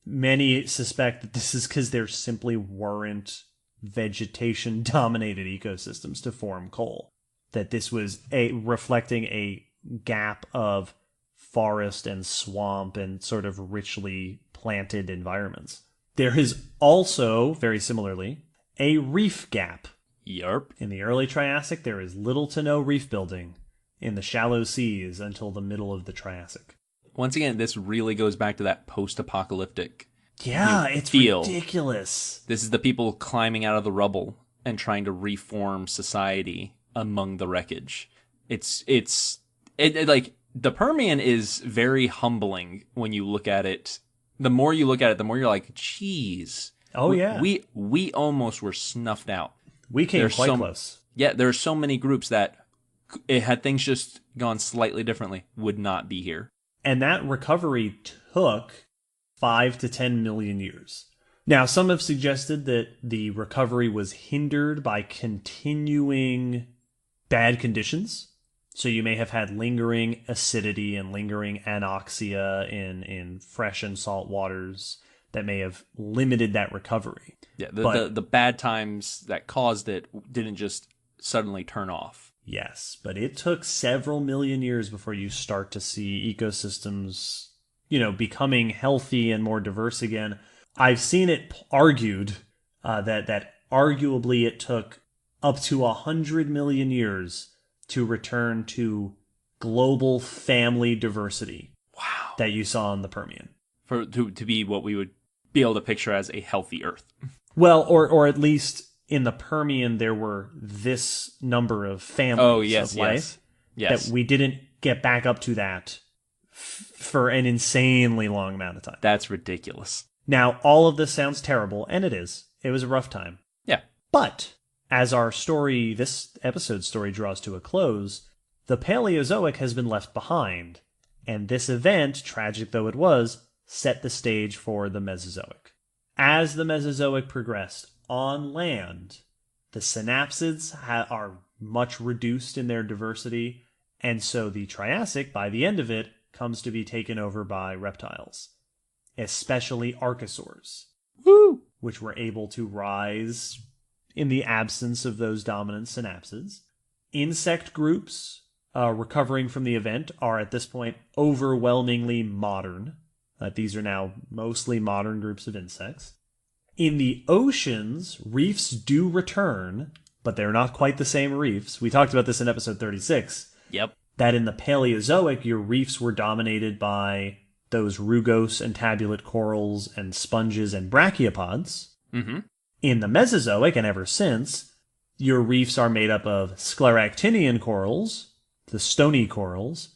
many suspect that this is because there simply weren't vegetation-dominated ecosystems to form coal. That this was reflecting a gap of forest and swamp and sort of richly planted environments. There is also, very similarly, a reef gap. Yarp. In the early Triassic, there is little to no reef building in the shallow seas until the middle of the Triassic. Once again, this really goes back to that post-apocalyptic it's feel. Ridiculous. This is the people climbing out of the rubble and trying to reform society among the wreckage. It's like the Permian is very humbling when you look at it. The more you look at it, the more you're like, geez. Oh yeah. We almost were snuffed out. We came quite close. Yeah, there are so many groups that, had things just gone slightly differently, would not be here. And that recovery took 5 to 10 million years. Now, some have suggested that the recovery was hindered by continuing bad conditions. So you may have had lingering acidity and lingering anoxia in fresh and salt waters that may have limited that recovery. Yeah, the bad times that caused it didn't just suddenly turn off. Yes, but it took several million years before you start to see ecosystems, becoming healthy and more diverse again. I've seen it argued that arguably it took up to 100 million years to return to global family diversity. Wow. That you saw in the Permian. To be what we would be able to picture as a healthy Earth. Well, or at least in the Permian, there were this number of families of life that we didn't get back up to that for an insanely long amount of time. That's ridiculous. Now, all of this sounds terrible, and it is. It was a rough time. Yeah. But as our story, this episode's story draws to a close, the Paleozoic has been left behind, and this event, tragic though it was, set the stage for the Mesozoic. As the Mesozoic progressed on land, the synapsids are much reduced in their diversity, and so the Triassic, by the end of it, comes to be taken over by reptiles, especially archosaurs, which were able to rise in the absence of those dominant synapsids. Insect groups recovering from the event are at this point overwhelmingly modern. These are now mostly modern groups of insects. In the oceans, reefs do return, but they're not quite the same reefs. We talked about this in episode 36. Yep. That in the Paleozoic, your reefs were dominated by those rugose and tabulate corals and sponges and brachiopods. Mm-hmm. In the Mesozoic, and ever since, your reefs are made up of scleractinian corals, the stony corals,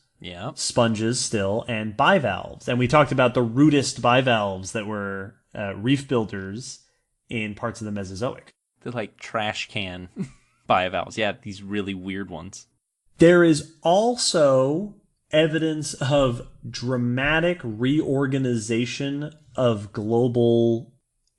sponges still, and bivalves. And we talked about the rudest bivalves that were reef builders in parts of the Mesozoic. They're like trash can bivalves. Yeah, these really weird ones. There is also evidence of dramatic reorganization of global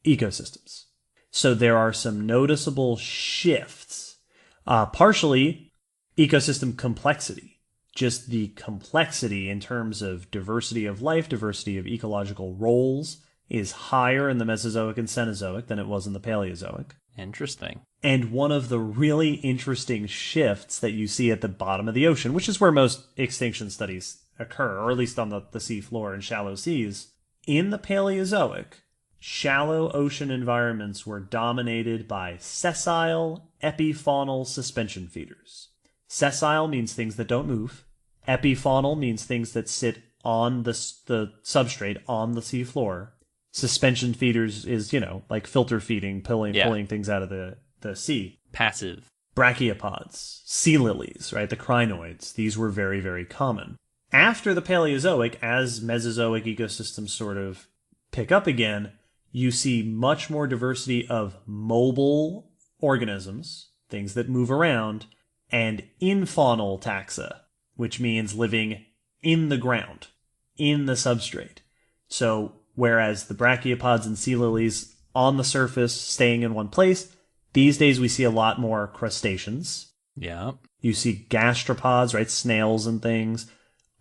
ecosystems. So there are some noticeable shifts, partially ecosystem complexity. Just the complexity in terms of diversity of life, diversity of ecological roles is higher in the Mesozoic and Cenozoic than it was in the Paleozoic. Interesting. And one of the really interesting shifts that you see at the bottom of the ocean, which is where most extinction studies occur, or at least on the sea floor in shallow seas, in the Paleozoic, shallow ocean environments were dominated by sessile epifaunal suspension feeders. Sessile means things that don't move. Epifaunal means things that sit on the substrate on the sea floor. Suspension feeders is, like filter feeding, pulling things out of the sea. Passive. Brachiopods, sea lilies, right? The crinoids. These were very, very common. After the Paleozoic, as Mesozoic ecosystems sort of pick up again, you see much more diversity of mobile organisms, things that move around, and infaunal taxa, which means living in the ground, in the substrate. So, whereas the brachiopods and sea lilies on the surface, staying in one place, these days we see a lot more crustaceans. Yeah. You see gastropods, right? Snails and things.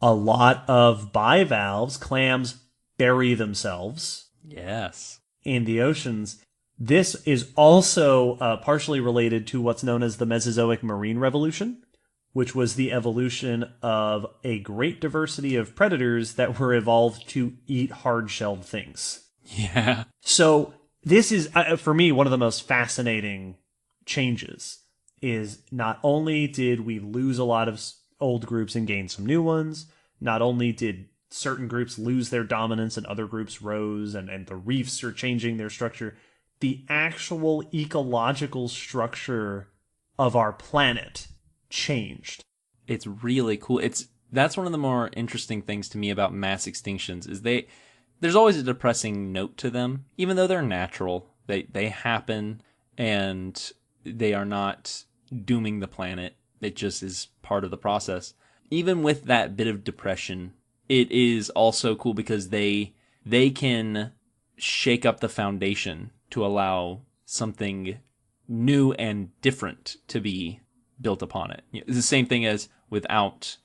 A lot of bivalves, clams, bury themselves. Yes. In the oceans. This is also partially related to what's known as the Mesozoic Marine Revolution, which was the evolution of a great diversity of predators that were evolved to eat hard-shelled things. Yeah. So this is, for me, one of the most fascinating changes, is not only did we lose a lot of old groups and gain some new ones, not only did certain groups lose their dominance and other groups rose, and the reefs are changing their structure, the actual ecological structure of our planet changed. It's really cool. That's one of the more interesting things to me about mass extinctions is there's always a depressing note to them, even though they're natural. They happen, and they are not dooming the planet. It just is part of the process. Even with that bit of depression, it is also cool because they can shake up the foundation to allow something new and different to be built upon it. It's the same thing as without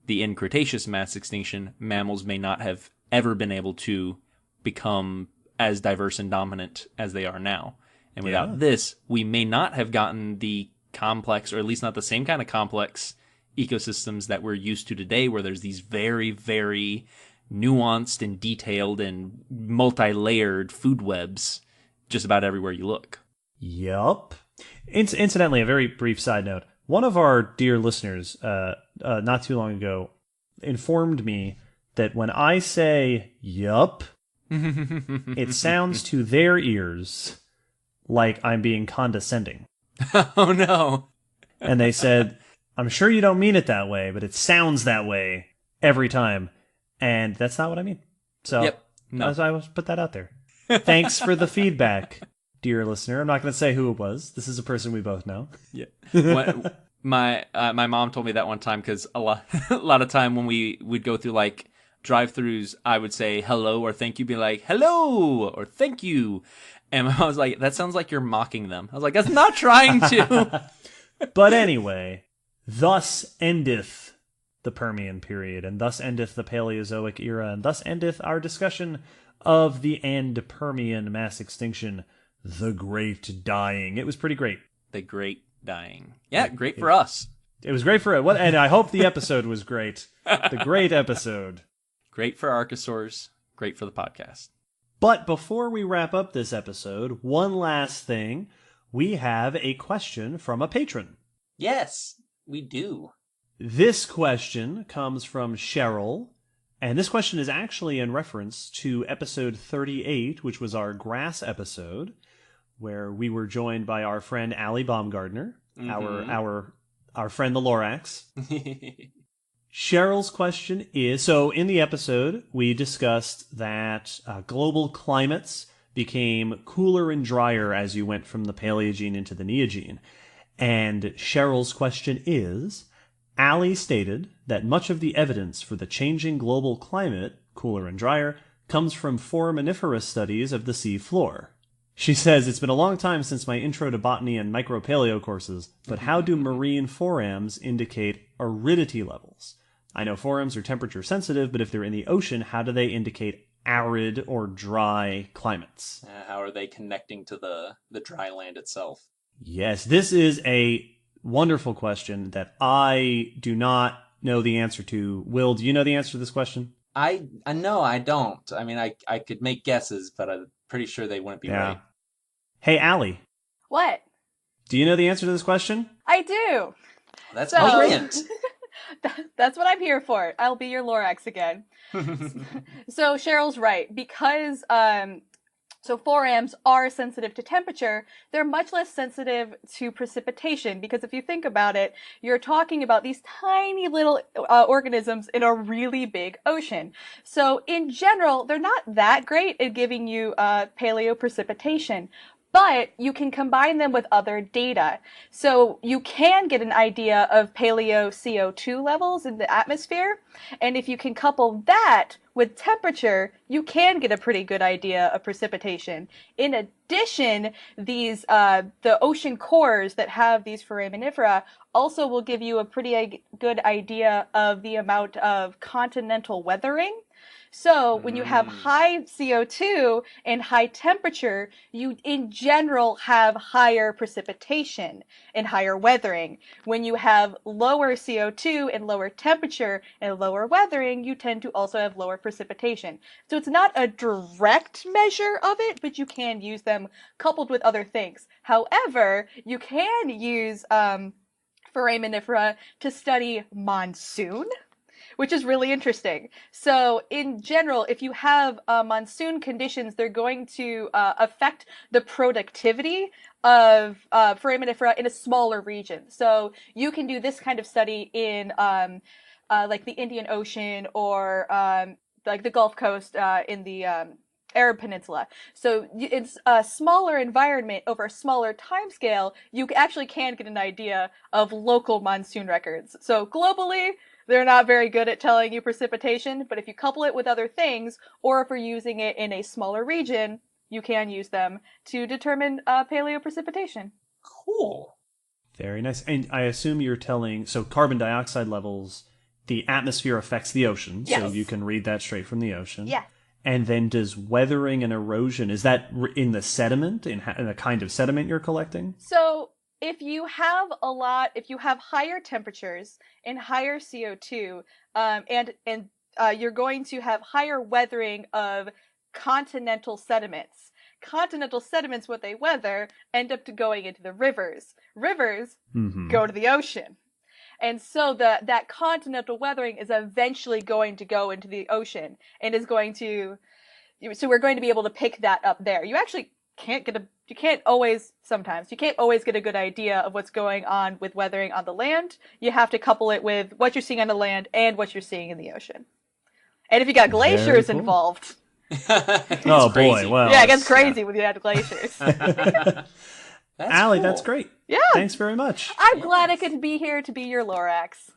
the end Cretaceous mass extinction, mammals may not have ever been able to become as diverse and dominant as they are now. And without this, we may not have gotten the complex, or at least not the same kind of complex ecosystems that we're used to today, where there's these very, very nuanced and detailed and multi-layered food webs just about everywhere you look. Yup. Incidentally, a very brief side note. One of our dear listeners, not too long ago, informed me that when I say yup, it sounds to their ears like I'm being condescending. Oh, no. And they said, I'm sure you don't mean it that way, but it sounds that way every time. And that's not what I mean. So I was put that out there. Thanks for the feedback, dear listener. I'm not going to say who it was. This is a person we both know. Yeah. My mom told me that one time because a lot of time when we would go through like drive-throughs, I would say hello or thank you, be like hello or thank you, and my mom was like, that sounds like you're mocking them. I was like, that's not trying to. But anyway, thus endeth the Permian period, and thus endeth the Paleozoic era, and thus endeth our discussion of the end Permian mass extinction, the Great Dying. It was pretty great. The Great Dying. Yeah, great for us. It was great for it. And I hope the episode was great. The great episode. Great for Archosaurs. Great for the podcast. But before we wrap up this episode, one last thing. We have a question from a patron. Yes, we do. This question comes from Cheryl. And this question is actually in reference to episode 38, which was our grass episode, where we were joined by our friend Allie Baumgardner, our friend the Lorax. Cheryl's question is, so in the episode, we discussed that global climates became cooler and drier as you went from the Paleogene into the Neogene. And Cheryl's question is, Allie stated that much of the evidence for the changing global climate, cooler and drier, comes from foraminiferous studies of the sea floor. She says, it's been a long time since my intro to botany and micropaleo courses, but how do marine forams indicate aridity levels? I know forams are temperature sensitive, but if they're in the ocean, how do they indicate arid or dry climates? How are they connecting to the dry land itself? Yes, this is a wonderful question that I do not know the answer to. Will, do you know the answer to this question? I know I don't. I mean, I could make guesses, but I'm pretty sure they wouldn't be right. Hey, Allie. What? Do you know the answer to this question? I do. That's brilliant. That's what I'm here for. I'll be your Lorax again. So Cheryl's right. Because So forams are sensitive to temperature. They're much less sensitive to precipitation because if you think about it, you're talking about these tiny little organisms in a really big ocean. So in general, they're not that great at giving you paleoprecipitation. But you can combine them with other data. So you can get an idea of paleo CO2 levels in the atmosphere. And if you can couple that with temperature, you can get a pretty good idea of precipitation. In addition, these the ocean cores that have these foraminifera also will give you a pretty good idea of the amount of continental weathering. So when you have high CO2 and high temperature, you in general have higher precipitation and higher weathering. When you have lower CO2 and lower temperature and lower weathering, you tend to also have lower precipitation. So it's not a direct measure of it, but you can use them coupled with other things. However, you can use foraminifera to study monsoon, which is really interesting. So in general, if you have monsoon conditions, they're going to affect the productivity of foraminifera in a smaller region. So you can do this kind of study in like the Indian Ocean or like the Gulf Coast in the Arab Peninsula. So it's a smaller environment over a smaller time scale. You actually can get an idea of local monsoon records. So globally, they're not very good at telling you precipitation, but if you couple it with other things, or if we're using it in a smaller region, you can use them to determine paleoprecipitation. Cool. Very nice. And I assume you're telling, so carbon dioxide levels, the atmosphere affects the ocean, yes. So you can read that straight from the ocean. Yeah. And then does weathering and erosion, is that in the sediment, in the kind of sediment you're collecting? So if you have higher temperatures and higher CO2, and you're going to have higher weathering of continental sediments. Continental sediments, what they weather, end up going into the rivers. Rivers go to the ocean. And so that continental weathering is eventually going to go into the ocean and is going to, so we're going to be able to pick that up there. You actually can't always get a good idea of what's going on with weathering on the land. You have to couple it with what you're seeing on the land and what you're seeing in the ocean. And if you got glaciers involved. Oh boy, well. Yeah, it gets crazy when you have glaciers. Allie, cool. That's great. Yeah. Thanks very much. I'm glad I could be here to be your Lorax.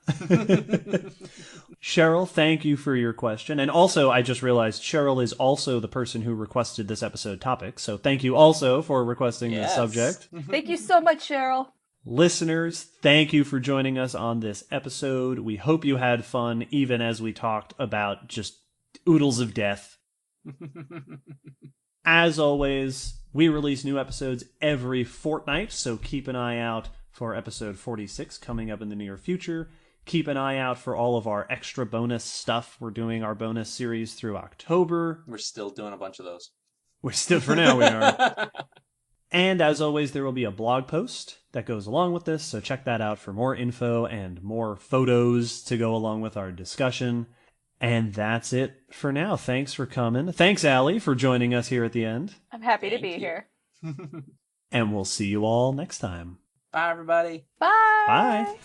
Cheryl, thank you for your question. And also, I just realized Cheryl is also the person who requested this episode topic. So thank you also for requesting this subject. Thank you so much, Cheryl. Listeners, thank you for joining us on this episode. We hope you had fun, even as we talked about just oodles of death. As always, we release new episodes every fortnight, so keep an eye out for episode 46 coming up in the near future. Keep an eye out for all of our extra bonus stuff. We're doing our bonus series through October. We're still doing a bunch of those. For now, we are. And as always, there will be a blog post that goes along with this, so check that out for more info and more photos to go along with our discussion. And that's it for now. Thanks for coming. Thanks, Allie, for joining us here at the end. I'm happy to be here. And we'll see you all next time. Bye, everybody. Bye. Bye.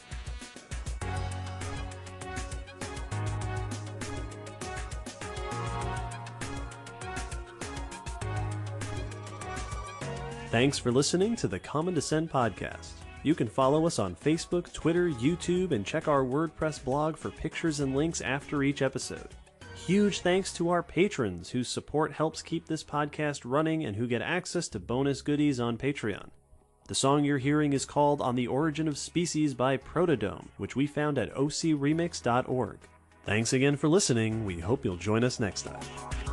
Thanks for listening to the Common Descent podcast. You can follow us on Facebook, Twitter, YouTube, and check our WordPress blog for pictures and links after each episode. Huge thanks to our patrons whose support helps keep this podcast running and who get access to bonus goodies on Patreon. The song you're hearing is called On the Origin of Species by Protodome, which we found at ocremix.org. Thanks again for listening. We hope you'll join us next time.